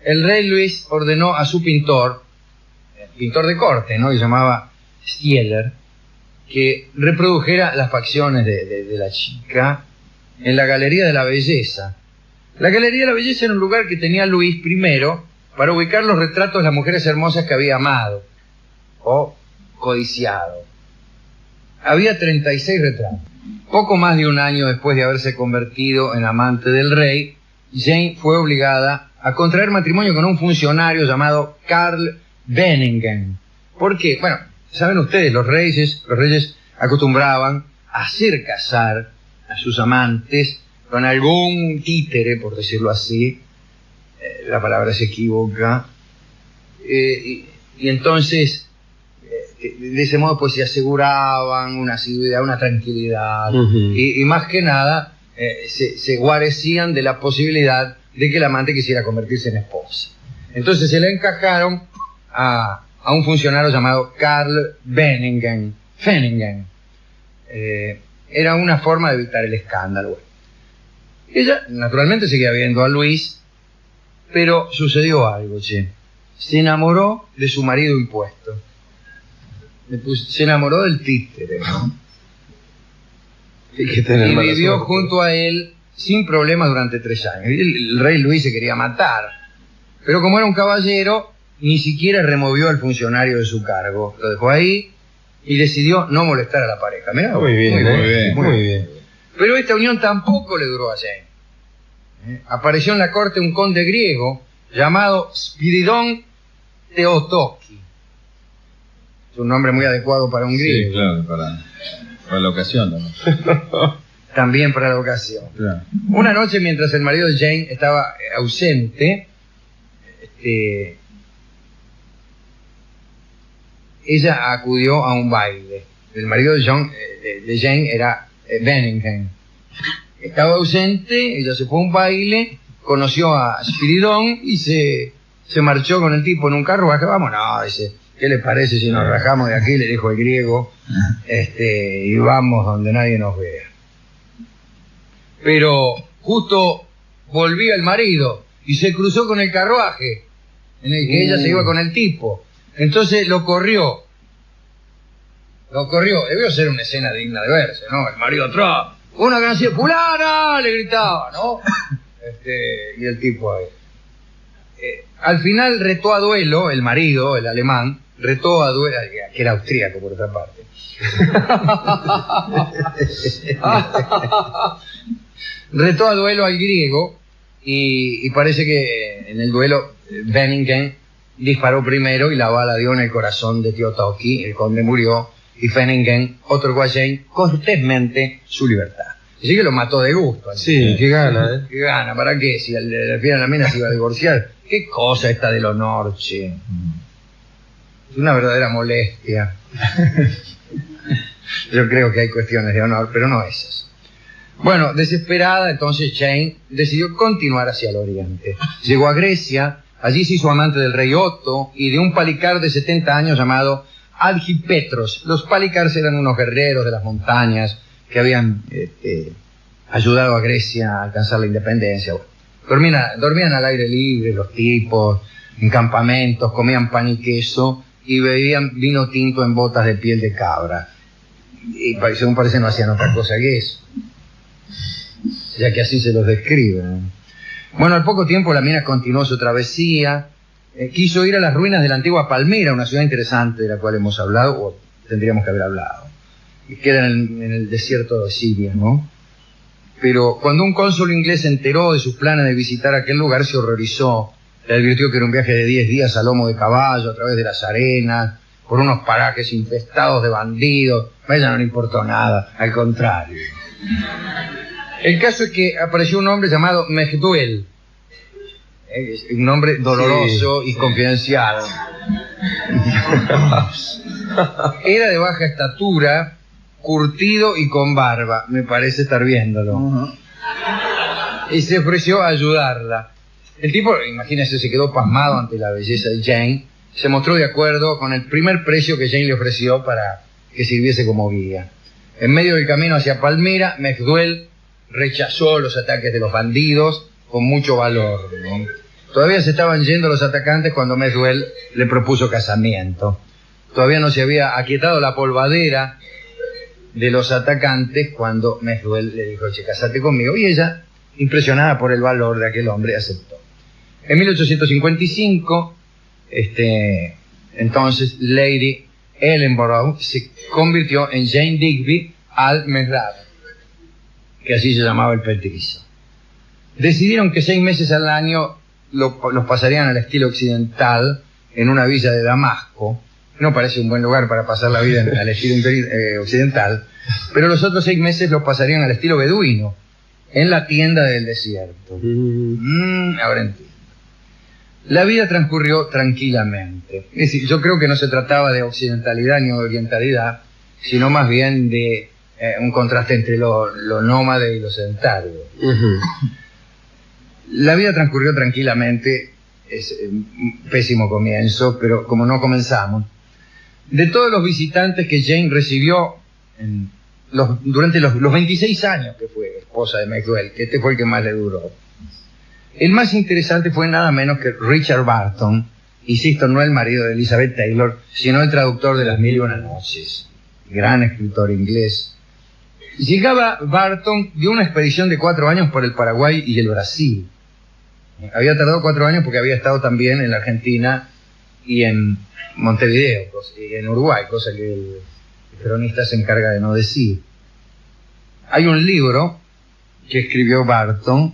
el rey Luis ordenó a su pintor de corte, ¿no?, que se llamaba Stieler, que reprodujera las facciones de la chica en la Galería de la Belleza. La Galería de la Belleza era un lugar que tenía Luis I para ubicar los retratos de las mujeres hermosas que había amado o codiciado. Había 36 retratos. Poco más de un año después de haberse convertido en amante del rey, Jane fue obligada a contraer matrimonio con un funcionario llamado Karl Benningen. ¿Por qué? Bueno, saben ustedes, los reyes acostumbraban a hacer casar a sus amantes con algún títere, por decirlo así. La palabra se equivoca. Y entonces, de ese modo, pues se aseguraban una asiduidad, una tranquilidad. Y más que nada, se guarecían de la posibilidad de que el amante quisiera convertirse en esposa. Entonces se le encajaron a un funcionario llamado Karl Benningen. Era una forma de evitar el escándalo. Bueno, ella naturalmente seguía viendo a Luis, pero sucedió algo, che. Se enamoró de su marido impuesto. Se enamoró del títere, ¿no? Y vivió junto a él sin problemas durante 3 años. El rey Luis se quería matar, pero como era un caballero, ni siquiera removió al funcionario de su cargo. Lo dejó ahí y decidió no molestar a la pareja. Mirá, muy bien. Pero esta unión tampoco le duró a Jane. Apareció en la corte un conde griego llamado Spiridón Theotokis. Es un nombre muy adecuado para un griego. Sí, claro, para la ocasión también. También para la ocasión. Claro. Una noche, mientras el marido de Jane estaba ausente, ella acudió a un baile. El marido de Jane era Benningen. Estaba ausente, ella se fue a un baile, conoció a Spiridón y se marchó con el tipo en un carruaje. Vámonos, dice, ¿qué le parece si nos rajamos de aquí? Le dijo el griego, y vamos donde nadie nos vea. Pero justo volvía el marido y se cruzó con el carruaje en el que ella se iba con el tipo. Entonces lo corrió. Debió ser una escena digna de verse, ¿no? El marido atrás, una canción, ¡fulana!, le gritaba, ¿no? Y el tipo ahí. Al final retó a duelo, el marido, el alemán, retó a duelo, que era austríaco por otra parte. Retó a duelo al griego y parece que en el duelo Benningen disparó primero y la bala dio en el corazón de Theotokis. El conde murió y Finnegan otorgó a Jane cortésmente su libertad. Así que lo mató de gusto. Sí, qué gana, ¿eh? ¿Qué gana? ¿Para qué? Si le refieren a la mina se iba a divorciar. ¿Qué cosa esta del honor, che? Es una verdadera molestia. Yo creo que hay cuestiones de honor, pero no esas. Bueno, desesperada, entonces Jane decidió continuar hacia el oriente. Llegó a Grecia, allí se hizo amante del rey Otto y de un palicar de 70 años llamado Algipetros. Los palicars eran unos guerreros de las montañas que habían ayudado a Grecia a alcanzar la independencia. Bueno, dormían al aire libre los tipos, en campamentos, comían pan y queso y bebían vino tinto en botas de piel de cabra. Y según parece no hacían otra cosa que eso, ya que así se los describen. Bueno, al poco tiempo la mina continuó su travesía, quiso ir a las ruinas de la antigua Palmira, una ciudad interesante de la cual hemos hablado, o tendríamos que haber hablado, que queda en el desierto de Siria, ¿no? Pero cuando un cónsul inglés se enteró de sus planes de visitar aquel lugar, se horrorizó. Le advirtió que era un viaje de 10 días a lomo de caballo, a través de las arenas, por unos parajes infestados de bandidos. A ella no le importó nada, al contrario. El caso es que apareció un hombre llamado Mehduel, un nombre doloroso y confidencial. Era de baja estatura, curtido y con barba, me parece estar viéndolo. Y se ofreció a ayudarla. El tipo, imagínense, se quedó pasmado ante la belleza de Jane. Se mostró de acuerdo con el primer precio que Jane le ofreció para que sirviese como guía. En medio del camino hacia Palmira, Mehduel rechazó los ataques de los bandidos con mucho valor, ¿no? Todavía se estaban yendo los atacantes cuando Mehduel le propuso casamiento. Todavía no se había aquietado la polvadera de los atacantes cuando Mehduel le dijo, che, casate conmigo. Y ella, impresionada por el valor de aquel hombre, aceptó. En 1855, entonces Lady Ellenborough se convirtió en Jane Digby al-Mehrab, que así se llamaba el petizo. Decidieron que 6 meses al año los pasarían al estilo occidental en una villa de Damasco. No parece un buen lugar para pasar la vida al estilo occidental, pero los otros 6 meses los pasarían al estilo beduino, en la tienda del desierto. Ahora entiendo. La vida transcurrió tranquilamente. Es decir, yo creo que no se trataba de occidentalidad ni orientalidad, sino más bien de un contraste entre lo nómade y lo sedentario. La vida transcurrió tranquilamente, es un pésimo comienzo, pero como no comenzamos. De todos los visitantes que Jane recibió durante los 26 años que fue esposa de Mehduel, que este fue el que más le duró, el más interesante fue nada menos que Richard Barton, insisto, no el marido de Elizabeth Taylor, sino el traductor de Las Mil y Una Noches, gran escritor inglés. Llegaba Barton de una expedición de 4 años por el Paraguay y el Brasil. Había tardado 4 años porque había estado también en la Argentina y en Montevideo, y en Uruguay, cosa que el cronista se encarga de no decir. Hay un libro que escribió Barton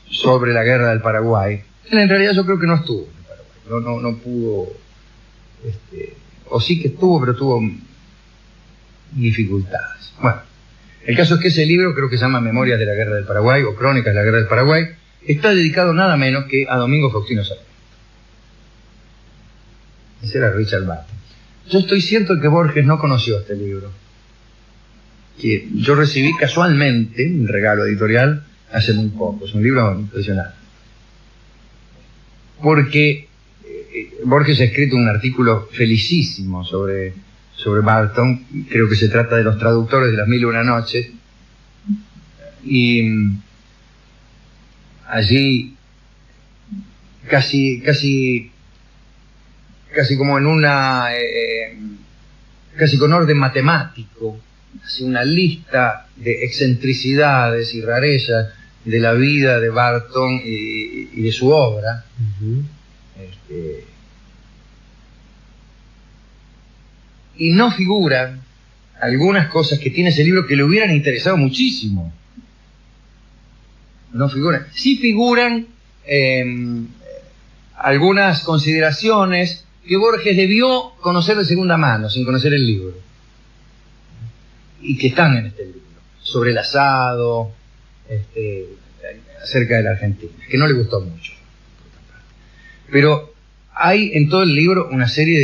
sobre la guerra del Paraguay. En realidad yo creo que no estuvo en el Paraguay, no pudo, o sí que estuvo, pero tuvo dificultades. Bueno, el caso es que ese libro, creo que se llama Memorias de la Guerra del Paraguay o Crónicas de la Guerra del Paraguay, está dedicado nada menos que a Domingo Faustino Sarmiento. Ese era Richard Barton. Yo estoy cierto que Borges no conoció este libro, que yo recibí casualmente, un regalo editorial, hace muy poco. Es un libro impresionante. Porque Borges ha escrito un artículo felicísimo sobre Barton. Creo que se trata de los traductores de Las Mil y Una Noches. Y allí, casi como en una... casi con orden matemático, así una lista de excentricidades y rarezas de la vida de Barton y de su obra. Y no figuran algunas cosas que tiene ese libro que le hubieran interesado muchísimo. No figuran. Sí figuran algunas consideraciones que Borges debió conocer de segunda mano, sin conocer el libro. Y que están en este libro. Sobre el asado, acerca de la Argentina, que no le gustó mucho. Pero hay en todo el libro una serie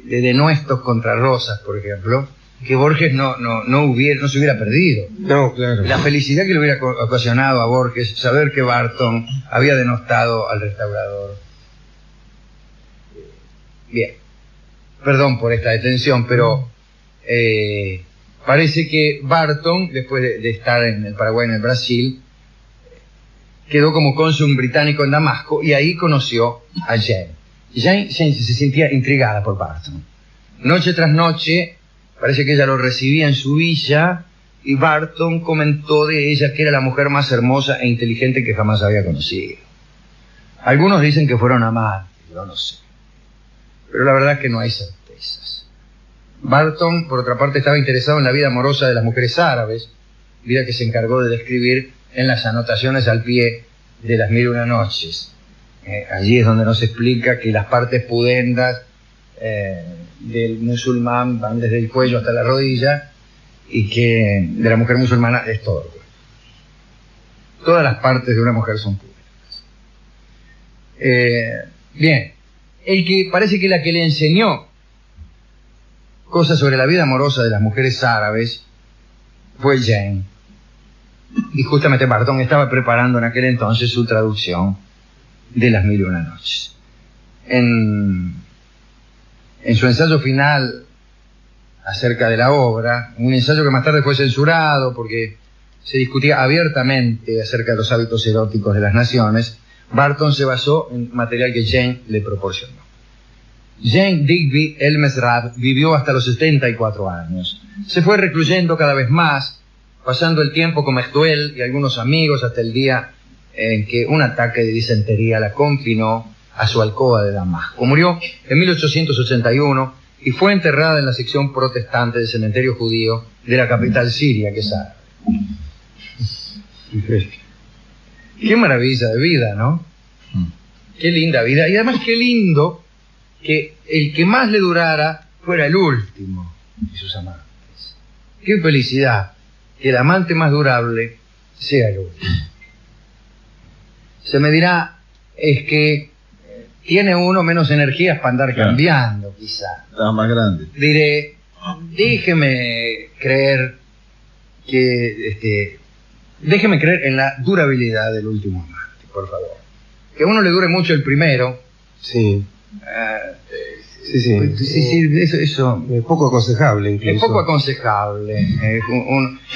de denuestos contra Rosas, por ejemplo, que Borges no se hubiera perdido. No, claro. La felicidad que le hubiera ocasionado a Borges saber que Barton había denostado al restaurador. Bien, perdón por esta detención, pero parece que Barton, después de estar en el Paraguay y en el Brasil, quedó como cónsul británico en Damasco y ahí conoció a Jane. Jane se sentía intrigada por Barton. Noche tras noche, parece que ella lo recibía en su villa y Barton comentó de ella que era la mujer más hermosa e inteligente que jamás había conocido. Algunos dicen que fueron amantes, yo no sé. Pero la verdad es que no hay certezas. Barton, por otra parte, estaba interesado en la vida amorosa de las mujeres árabes, vida que se encargó de describir en las anotaciones al pie de Las Mil y Una Noches. Allí es donde nos explica que las partes pudendas del musulmán van desde el cuello hasta la rodilla y que de la mujer musulmana es todo. Todas las partes de una mujer son pudendas. Bien, el que parece que la que le enseñó cosas sobre la vida amorosa de las mujeres árabes fue Jane. Y justamente Barton estaba preparando en aquel entonces su traducción de Las Mil y Una Noches. En su ensayo final acerca de la obra, un ensayo que más tarde fue censurado porque se discutía abiertamente acerca de los hábitos eróticos de las naciones, Barton se basó en material que Jane le proporcionó. Jane Digby El-Mesrad vivió hasta los 74 años. Se fue recluyendo cada vez más, pasando el tiempo con Mejduel y algunos amigos hasta el día en que un ataque de disentería la confinó a su alcoba de Damasco. Murió en 1881 y fue enterrada en la sección protestante del cementerio judío de la capital siria, que es árabe. Qué maravilla de vida, ¿no? Qué linda vida. Y además qué lindo que el que más le durara fuera el último de sus amantes. Qué felicidad que el amante más durable sea el último. Se me dirá, es que tiene uno menos energías para andar cambiando, quizá. Estaba más grande. Diré, déjeme creer que, déjeme creer en la durabilidad del último amante, por favor. Que a uno le dure mucho el primero. Sí. Sí, eso Es poco aconsejable, incluso. es poco aconsejable.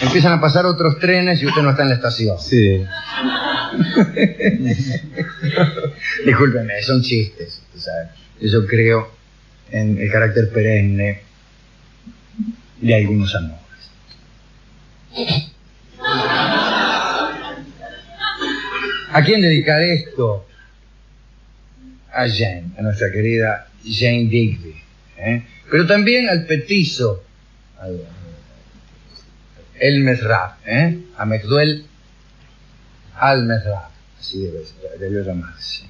Empiezan a pasar otros trenes y usted no está en la estación. Sí. Discúlpeme, son chistes, ¿sabes? Yo creo en el carácter perenne de algunos amores. ¿A quién dedicar esto? A Jane, a nuestra querida Jane Digby, pero también al petizo, al El-Mesrad, a Mejduel Al-Mesrad, así debió llamarse.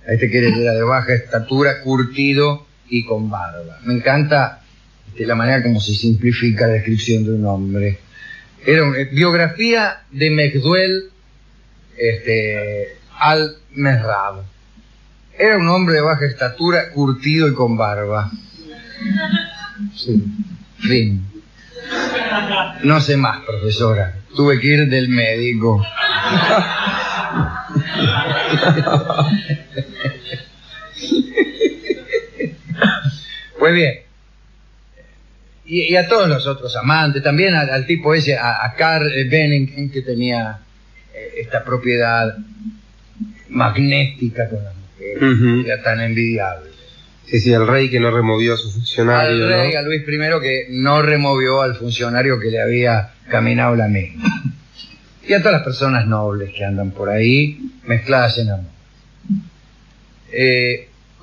A este que era de baja estatura, curtido y con barba. Me encanta la manera como se simplifica la descripción de un hombre. Era una biografía de Mejduel Al-Mesrad. Era un hombre de baja estatura, curtido y con barba. Sí. Fin. No sé más, profesora. Tuve que ir del médico. Pues bien. Y a todos los otros amantes, también al tipo ese, a Carl Benningen, que tenía esta propiedad magnética con las mujeres. Era tan envidiable. Sí, el rey que no removió a su funcionario. Al rey, a Luis I, que no removió al funcionario que le había caminado la misma. Y a todas las personas nobles que andan por ahí, mezcladas en amor.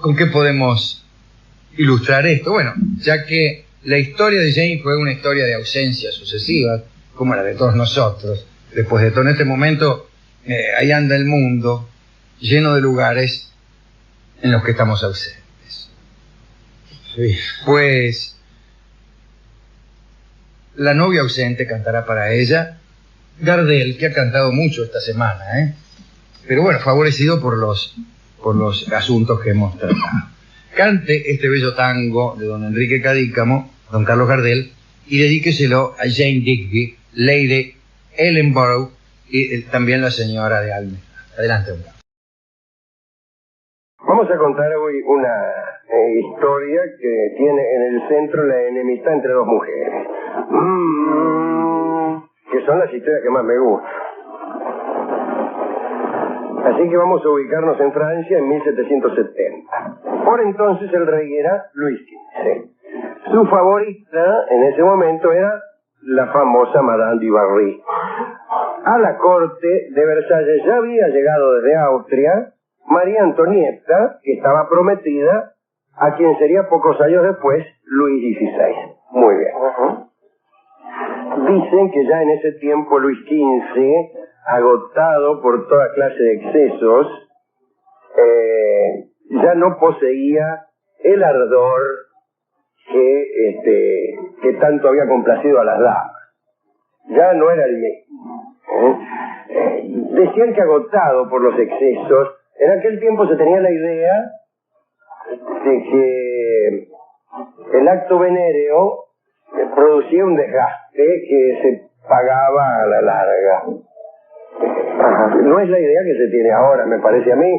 ¿Con qué podemos ilustrar esto? Bueno, ya que la historia de Jane fue una historia de ausencias sucesivas, como la de todos nosotros. Después de todo, en este momento, ahí anda el mundo, lleno de lugares en los que estamos ausentes. Sí. Pues la novia ausente cantará para ella Gardel, que ha cantado mucho esta semana, pero bueno, favorecido por los asuntos que hemos tratado. Cante este bello tango de don Enrique Cadícamo, don Carlos Gardel, y dedíqueselo a Jane Digby, Lady Ellenborough y también la señora de Alme. Adelante, don Carlos. Vamos a contar hoy una historia que tiene en el centro la enemistad entre dos mujeres. Que son las historias que más me gustan. Así que vamos a ubicarnos en Francia en 1770. Por entonces el rey era Luis XV. Su favorita en ese momento era la famosa Madame du Barry. A la corte de Versalles ya había llegado desde Austria María Antonieta, que estaba prometida a quien sería pocos años después Luis XVI. Muy bien. Dicen que ya en ese tiempo Luis XV, agotado por toda clase de excesos, ya no poseía el ardor que tanto había complacido a las damas. Ya no era el mismo. Decían que agotado por los excesos, en aquel tiempo se tenía la idea de que el acto venéreo producía un desgaste que se pagaba a la larga. No es la idea que se tiene ahora, me parece a mí,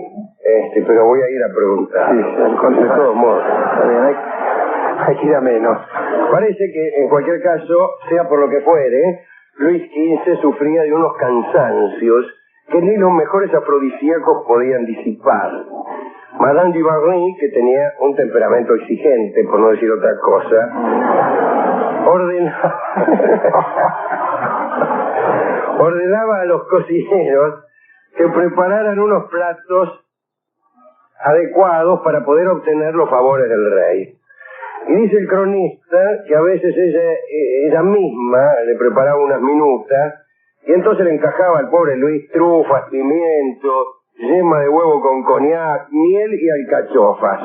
pero voy a ir a preguntar. Sí, de todos modos, hay que ir a menos. Parece que, en cualquier caso, sea por lo que fuere, Luis XV sufría de unos cansancios que ni los mejores afrodisíacos podían disipar. Madame du Barry, que tenía un temperamento exigente, por no decir otra cosa, ordenaba a los cocineros que prepararan unos platos adecuados para poder obtener los favores del rey. Y dice el cronista que a veces ella misma le preparaba unas minutas y entonces le encajaba al pobre Luis trufas, pimientos, yema de huevo con coñac, miel y alcachofas.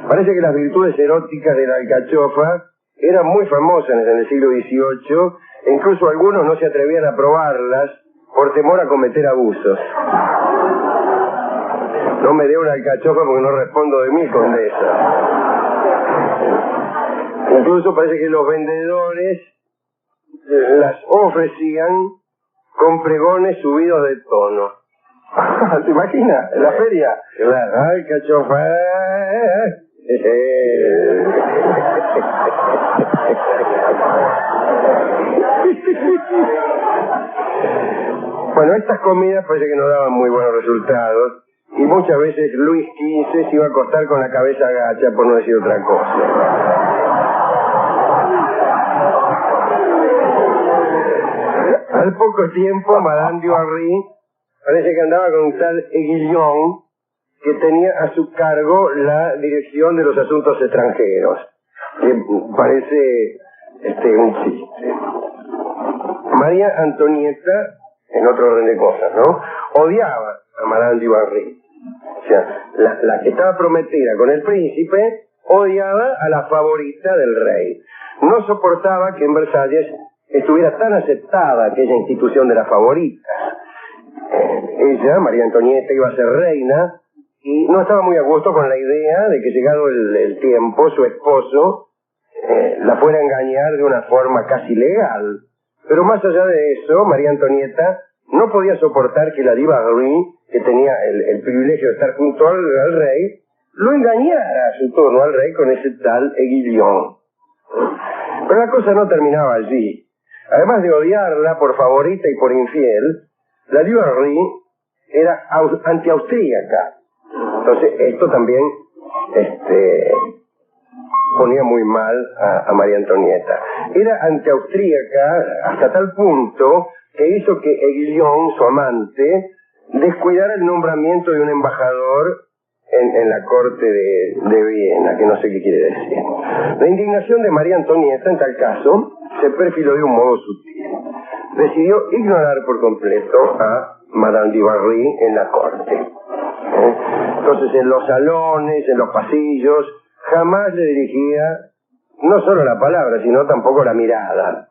Parece que las virtudes eróticas de la alcachofa eran muy famosas en el siglo XVIII e incluso algunos no se atrevían a probarlas por temor a cometer abusos. No me dé una alcachofa porque no respondo de mí, condesa. Incluso parece que los vendedores las ofrecían con pregones subidos de tono. ¿Te imaginas? En la feria. Claro, alcachofa. Bueno, estas comidas parece que no daban muy buenos resultados y muchas veces Luis XV se iba a acostar con la cabeza agacha, por no decir otra cosa. Al poco tiempo, Madame du Barry parece que andaba con un tal Aiguillon, que tenía a su cargo la dirección de los asuntos extranjeros, que parece un chiste. María Antonieta, en otro orden de cosas, ¿no?, odiaba a Madame du Barry. O sea, la que estaba prometida con el príncipe odiaba a la favorita del rey. No soportaba que en Versalles estuviera tan aceptada aquella institución de las favoritas. Ella, María Antonieta, iba a ser reina y no estaba muy a gusto con la idea de que, llegado el tiempo, su esposo la fuera a engañar de una forma casi legal. Pero más allá de eso, María Antonieta no podía soportar que la diva Barry, que tenía el privilegio de estar junto al rey, lo engañara a su turno al rey con ese tal Aiguillon. Pero la cosa no terminaba allí. Además de odiarla por favorita y por infiel, la diva Barry era anti-austríaca. Entonces esto también ponía muy mal a María Antonieta. Era anti-austríaca hasta tal punto que hizo que Aiguillon, su amante, descuidara el nombramiento de un embajador en la corte de Viena, que no sé qué quiere decir. La indignación de María Antonieta, en tal caso, se perfiló de un modo sutil. Decidió ignorar por completo a Madame du Barry en la corte. Entonces, en los salones, en los pasillos, jamás le dirigía no solo la palabra, sino tampoco la mirada.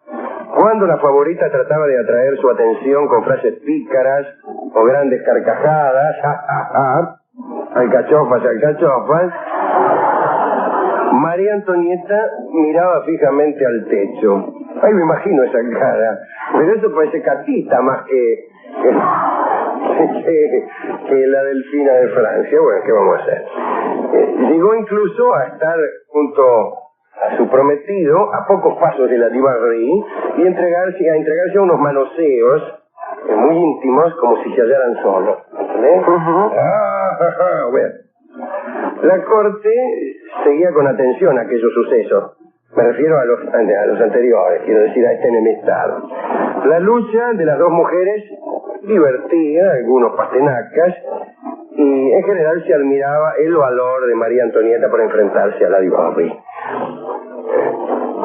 Cuando la favorita trataba de atraer su atención con frases pícaras o grandes carcajadas, alcachofas, alcachofas, María Antonieta miraba fijamente al techo. Ay, me imagino esa cara. Pero eso parece Catita más que la Delfina de Francia. Bueno, ¿qué vamos a hacer? Llegó incluso a estar junto a su prometido a pocos pasos de la Dubarry y a entregarse a unos manoseos muy íntimos, como si se hallaran solos. ¿Entendés? Bueno. La corte seguía con atención aquellos sucesos. Me refiero a los anteriores, quiero decir, a esta enemistad. La lucha de las dos mujeres divertía a algunos pastenacas y en general se admiraba el valor de María Antonieta para enfrentarse a la Dubarry.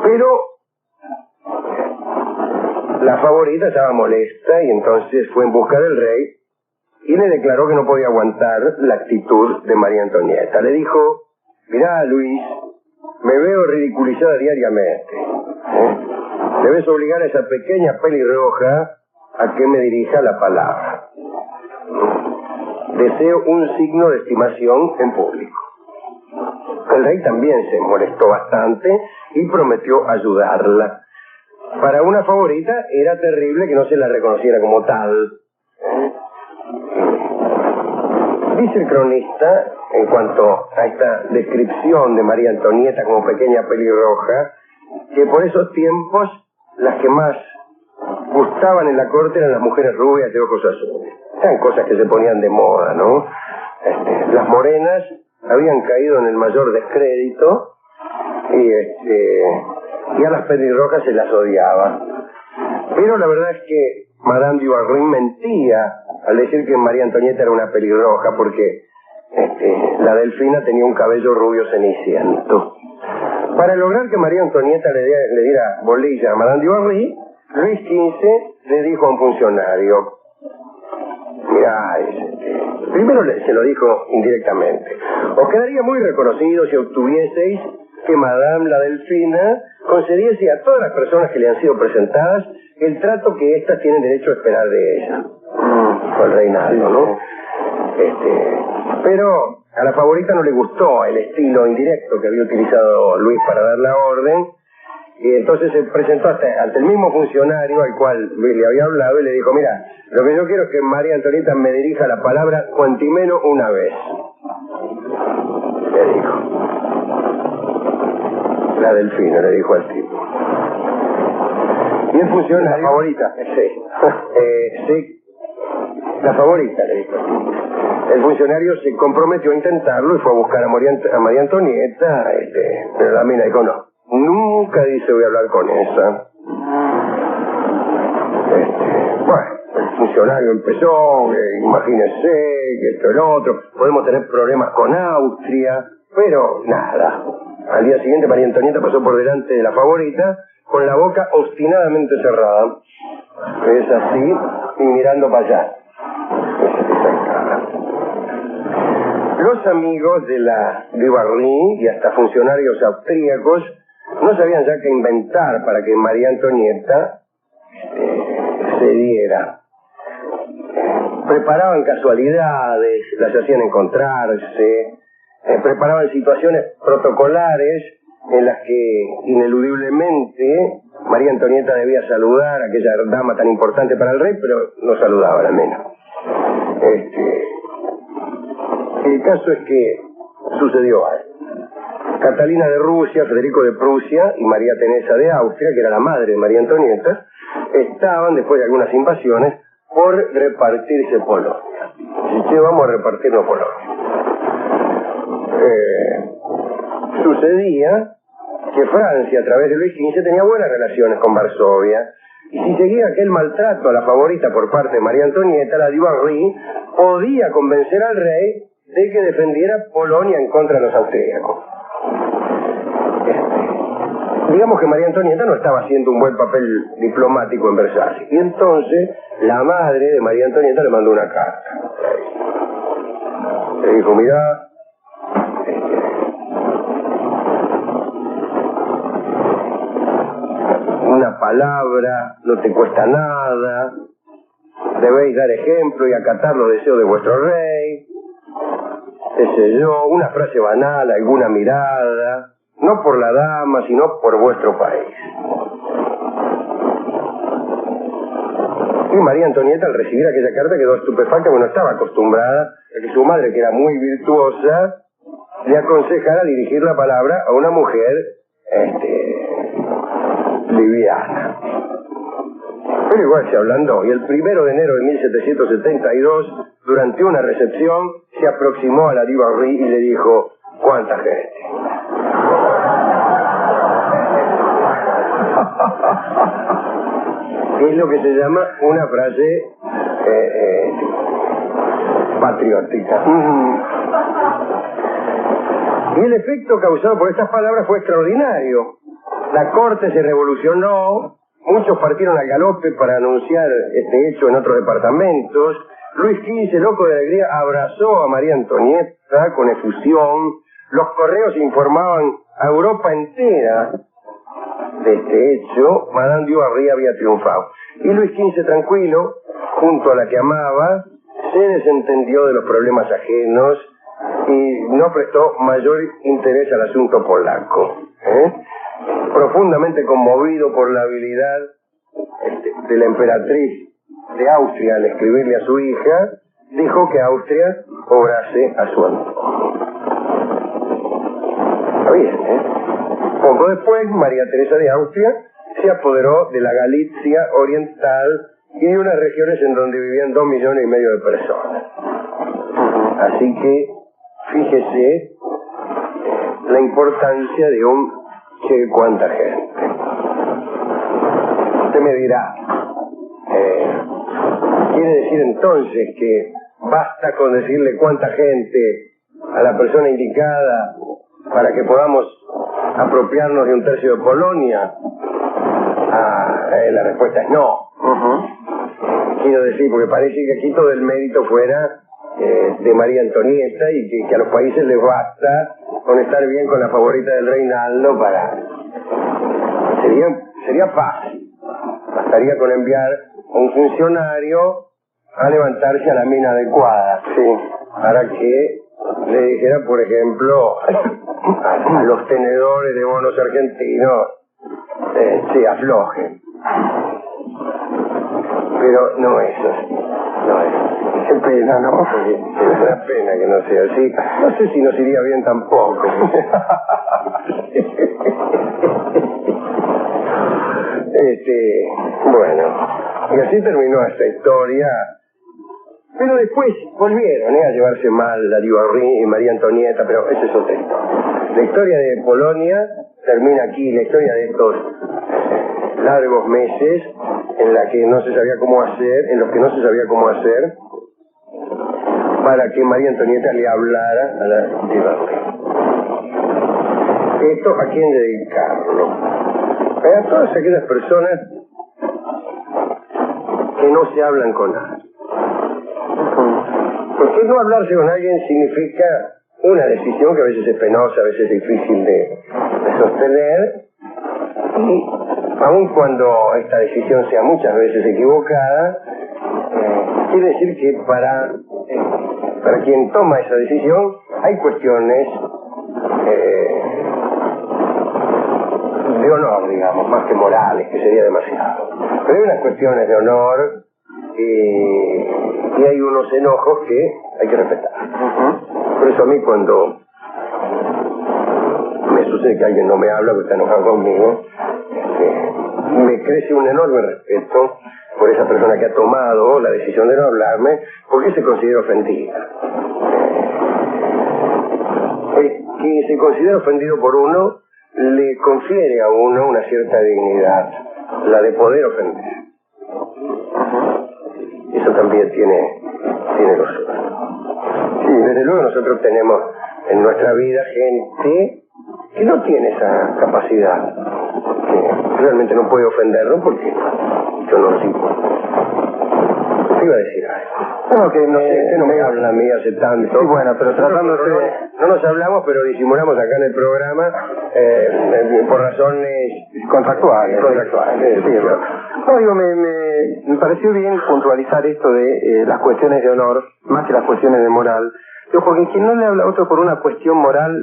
Pero la favorita estaba molesta y entonces fue en busca del rey y le declaró que no podía aguantar la actitud de María Antonieta. Le dijo: mirá, Luis, me veo ridiculizada diariamente. Debes obligar a esa pequeña pelirroja a que me dirija la palabra. Deseo un signo de estimación en público. El rey también se molestó bastante y prometió ayudarla. Para una favorita era terrible que no se la reconociera como tal. Dice el cronista, en cuanto a esta descripción de María Antonieta como pequeña pelirroja, que por esos tiempos las que más gustaban en la corte eran las mujeres rubias de ojos azules. Eran cosas que se ponían de moda, ¿no? Las morenas habían caído en el mayor descrédito y a las pelirrojas se las odiaba. Pero la verdad es que Madame Dubarry mentía al decir que María Antonieta era una pelirroja, porque la Delfina tenía un cabello rubio ceniciento. Para lograr que María Antonieta le diera bolilla a Madame Dubarry, Luis XV le dijo a un funcionario: mirá, primero se lo dijo indirectamente: os quedaría muy reconocido si obtuvieseis que Madame la Delfina concediese a todas las personas que le han sido presentadas el trato que éstas tienen derecho a esperar de ella. Con el reinado, ¿no? Pero a la favorita no le gustó el estilo indirecto que había utilizado Luis para dar la orden, y entonces se presentó ante el mismo funcionario al cual Luis le había hablado y le dijo: mira, lo que yo quiero es que María Antonieta me dirija la palabra cuantimeno una vez. Le dijo. La Delfina, le dijo al tipo. Y el funcionario... La favorita. Sí. La favorita, le dijo. El funcionario se comprometió a intentarlo y fue a buscar a María Antonieta, pero la mina dijo: no, nunca, dice, voy a hablar con esa. Bueno, el funcionario empezó, imagínese, que esto y lo otro, podemos tener problemas con Austria, pero nada. Al día siguiente María Antonieta pasó por delante de la favorita con la boca obstinadamente cerrada. Es así, y mirando para allá. Los amigos de la Dubarry y hasta funcionarios austríacos no sabían ya qué inventar para que María Antonieta cediera. Preparaban casualidades, las hacían encontrarse, preparaban situaciones protocolares en las que ineludiblemente María Antonieta debía saludar a aquella dama tan importante para el rey, pero no saludaba al menos. El caso es que sucedió algo. Catalina de Rusia, Federico de Prusia y María Teresa de Austria, que era la madre de María Antonieta, estaban, después de algunas invasiones, por repartirse Polonia. Dice: vamos a repartirnos Polonia. Sucedía que Francia, a través de Luis XV, tenía buenas relaciones con Varsovia, y si seguía aquel maltrato a la favorita por parte de María Antonieta, la Dubarry podía convencer al rey de que defendiera Polonia en contra de los austríacos. Digamos que María Antonieta no estaba haciendo un buen papel diplomático en Versalles, y entonces la madre de María Antonieta le mandó una carta. Le dijo: mira, una palabra no te cuesta nada, debéis dar ejemplo y acatar los deseos de vuestro rey, qué sé yo, una frase banal, alguna mirada, no por la dama, sino por vuestro país. Y María Antonieta, al recibir aquella carta, quedó estupefacta, porque no estaba acostumbrada a que su madre, que era muy virtuosa, le aconsejara dirigir la palabra a una mujer liviana. Pero igual se ablandó, y el 1 de enero de 1772, durante una recepción, se aproximó a la diva Ri y le dijo: ¿cuánta gente? Es lo que se llama una frase patriótica. Y el efecto causado por estas palabras fue extraordinario. La corte se revolucionó, muchos partieron al galope para anunciar este hecho en otros departamentos. Luis XV, loco de alegría, abrazó a María Antonieta con efusión. Los correos informaban a Europa entera de este hecho. Madame du Barry había triunfado. Y Luis XV, tranquilo, junto a la que amaba, se desentendió de los problemas ajenos y no prestó mayor interés al asunto polaco. Profundamente conmovido por la habilidad de la emperatriz de Austria al escribirle a su hija, dijo que Austria obrase a su antojo. Está bien, Poco después, María Teresa de Austria se apoderó de la Galicia oriental y de unas regiones en donde vivían 2,5 millones de personas. Así que, fíjese la importancia de un che cuánta gente. Usted me dirá, ¿quiere decir entonces que basta con decirle cuánta gente a la persona indicada para que podamos apropiarnos de 1/3 de Polonia? La respuesta es no. Quiero decir, porque parece que aquí todo el mérito fuera de María Antonieta y que a los países les basta con estar bien con la favorita del Reinaldo para... Sería fácil. Bastaría con enviar a un funcionario a levantarse a la mina adecuada, para que le dijera, por ejemplo, a los tenedores de bonos argentinos, se aflojen. Pero no es así. No es. Qué pena, ¿no? Porque es una pena que no sea así. No sé si nos iría bien tampoco. Bueno, y así terminó esta historia. Pero después volvieron a llevarse mal la diva Ri y María Antonieta, pero esa es otra historia. La historia de Polonia termina aquí, la historia de estos largos meses en la que no se sabía cómo hacer, en los que no se sabía cómo hacer para que María Antonieta le hablara a la diva Ri. ¿Esto a quién dedicarlo? A todas aquellas personas que no se hablan con nadie. Porque no hablarse con alguien significa una decisión que a veces es penosa, a veces es difícil de sostener, y aun cuando esta decisión sea muchas veces equivocada, quiere decir que para quien toma esa decisión hay cuestiones de honor, digamos, más que morales, que sería demasiado. Pero hay unas cuestiones de honor y hay unos enojos que hay que respetar. Por eso a mí cuando me sucede que alguien no me habla, que está enojado conmigo, me crece un enorme respeto por esa persona que ha tomado la decisión de no hablarme, porque se considera ofendida. El que se considera ofendido por uno le confiere a uno una cierta dignidad, la de poder ofender. Eso también tiene lo suyo. Sí, desde luego nosotros tenemos en nuestra vida gente que no tiene esa capacidad, que realmente no puede ofendernos porque yo no lo digo. Te iba a decir algo. Bueno, que No sé, usted no me habla a mí hace tanto. Sí, bueno, pero tratándose... No nos hablamos, pero disimulamos acá en el programa por razones Contractuales. contractuales. Sí, pero- no, digo, me pareció bien puntualizar esto de las cuestiones de honor, más que las cuestiones de moral. Yo, porque quien no le habla a otro por una cuestión moral,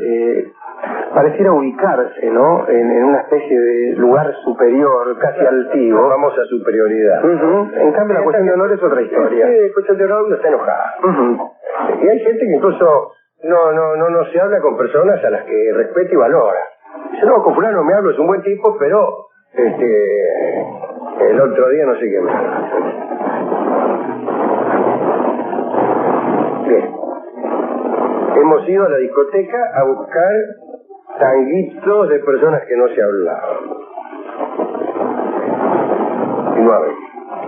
pareciera ubicarse, ¿no? En una especie de lugar superior, casi altivo. Vamos a superioridad. Ujú. En cambio, la cuestión de honor es otra historia. Sí, cuestión de honor no está enojada. Ujú. Y hay gente que incluso no se habla con personas a las que respeta y valora. Dice, no, con fulano me hablo, es un buen tipo, pero el otro día no sé qué más. Bien. Hemos ido a la discoteca a buscar tanguitos de personas que no se hablaban. Y no había.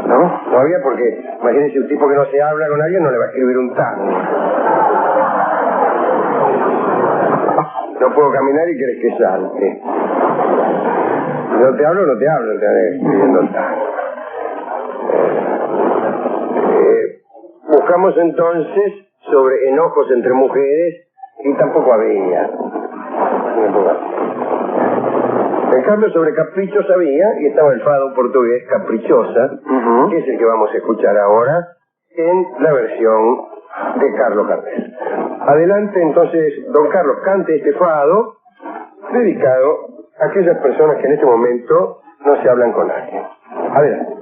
¿No? No había porque, imagínense, un tipo que no se habla con alguien no le va a escribir un tango. No puedo caminar y quieres que salte. No te hablo, te estaré escribiendo el tango. Buscamos entonces sobre enojos entre mujeres y tampoco había. En cambio, sobre caprichos había, y estaba el fado portugués Caprichosa, que es el que vamos a escuchar ahora en la versión de Carlos Gardel. Adelante, entonces, don Carlos, cante este fado dedicado a aquellas personas que en este momento no se hablan con nadie. Adelante.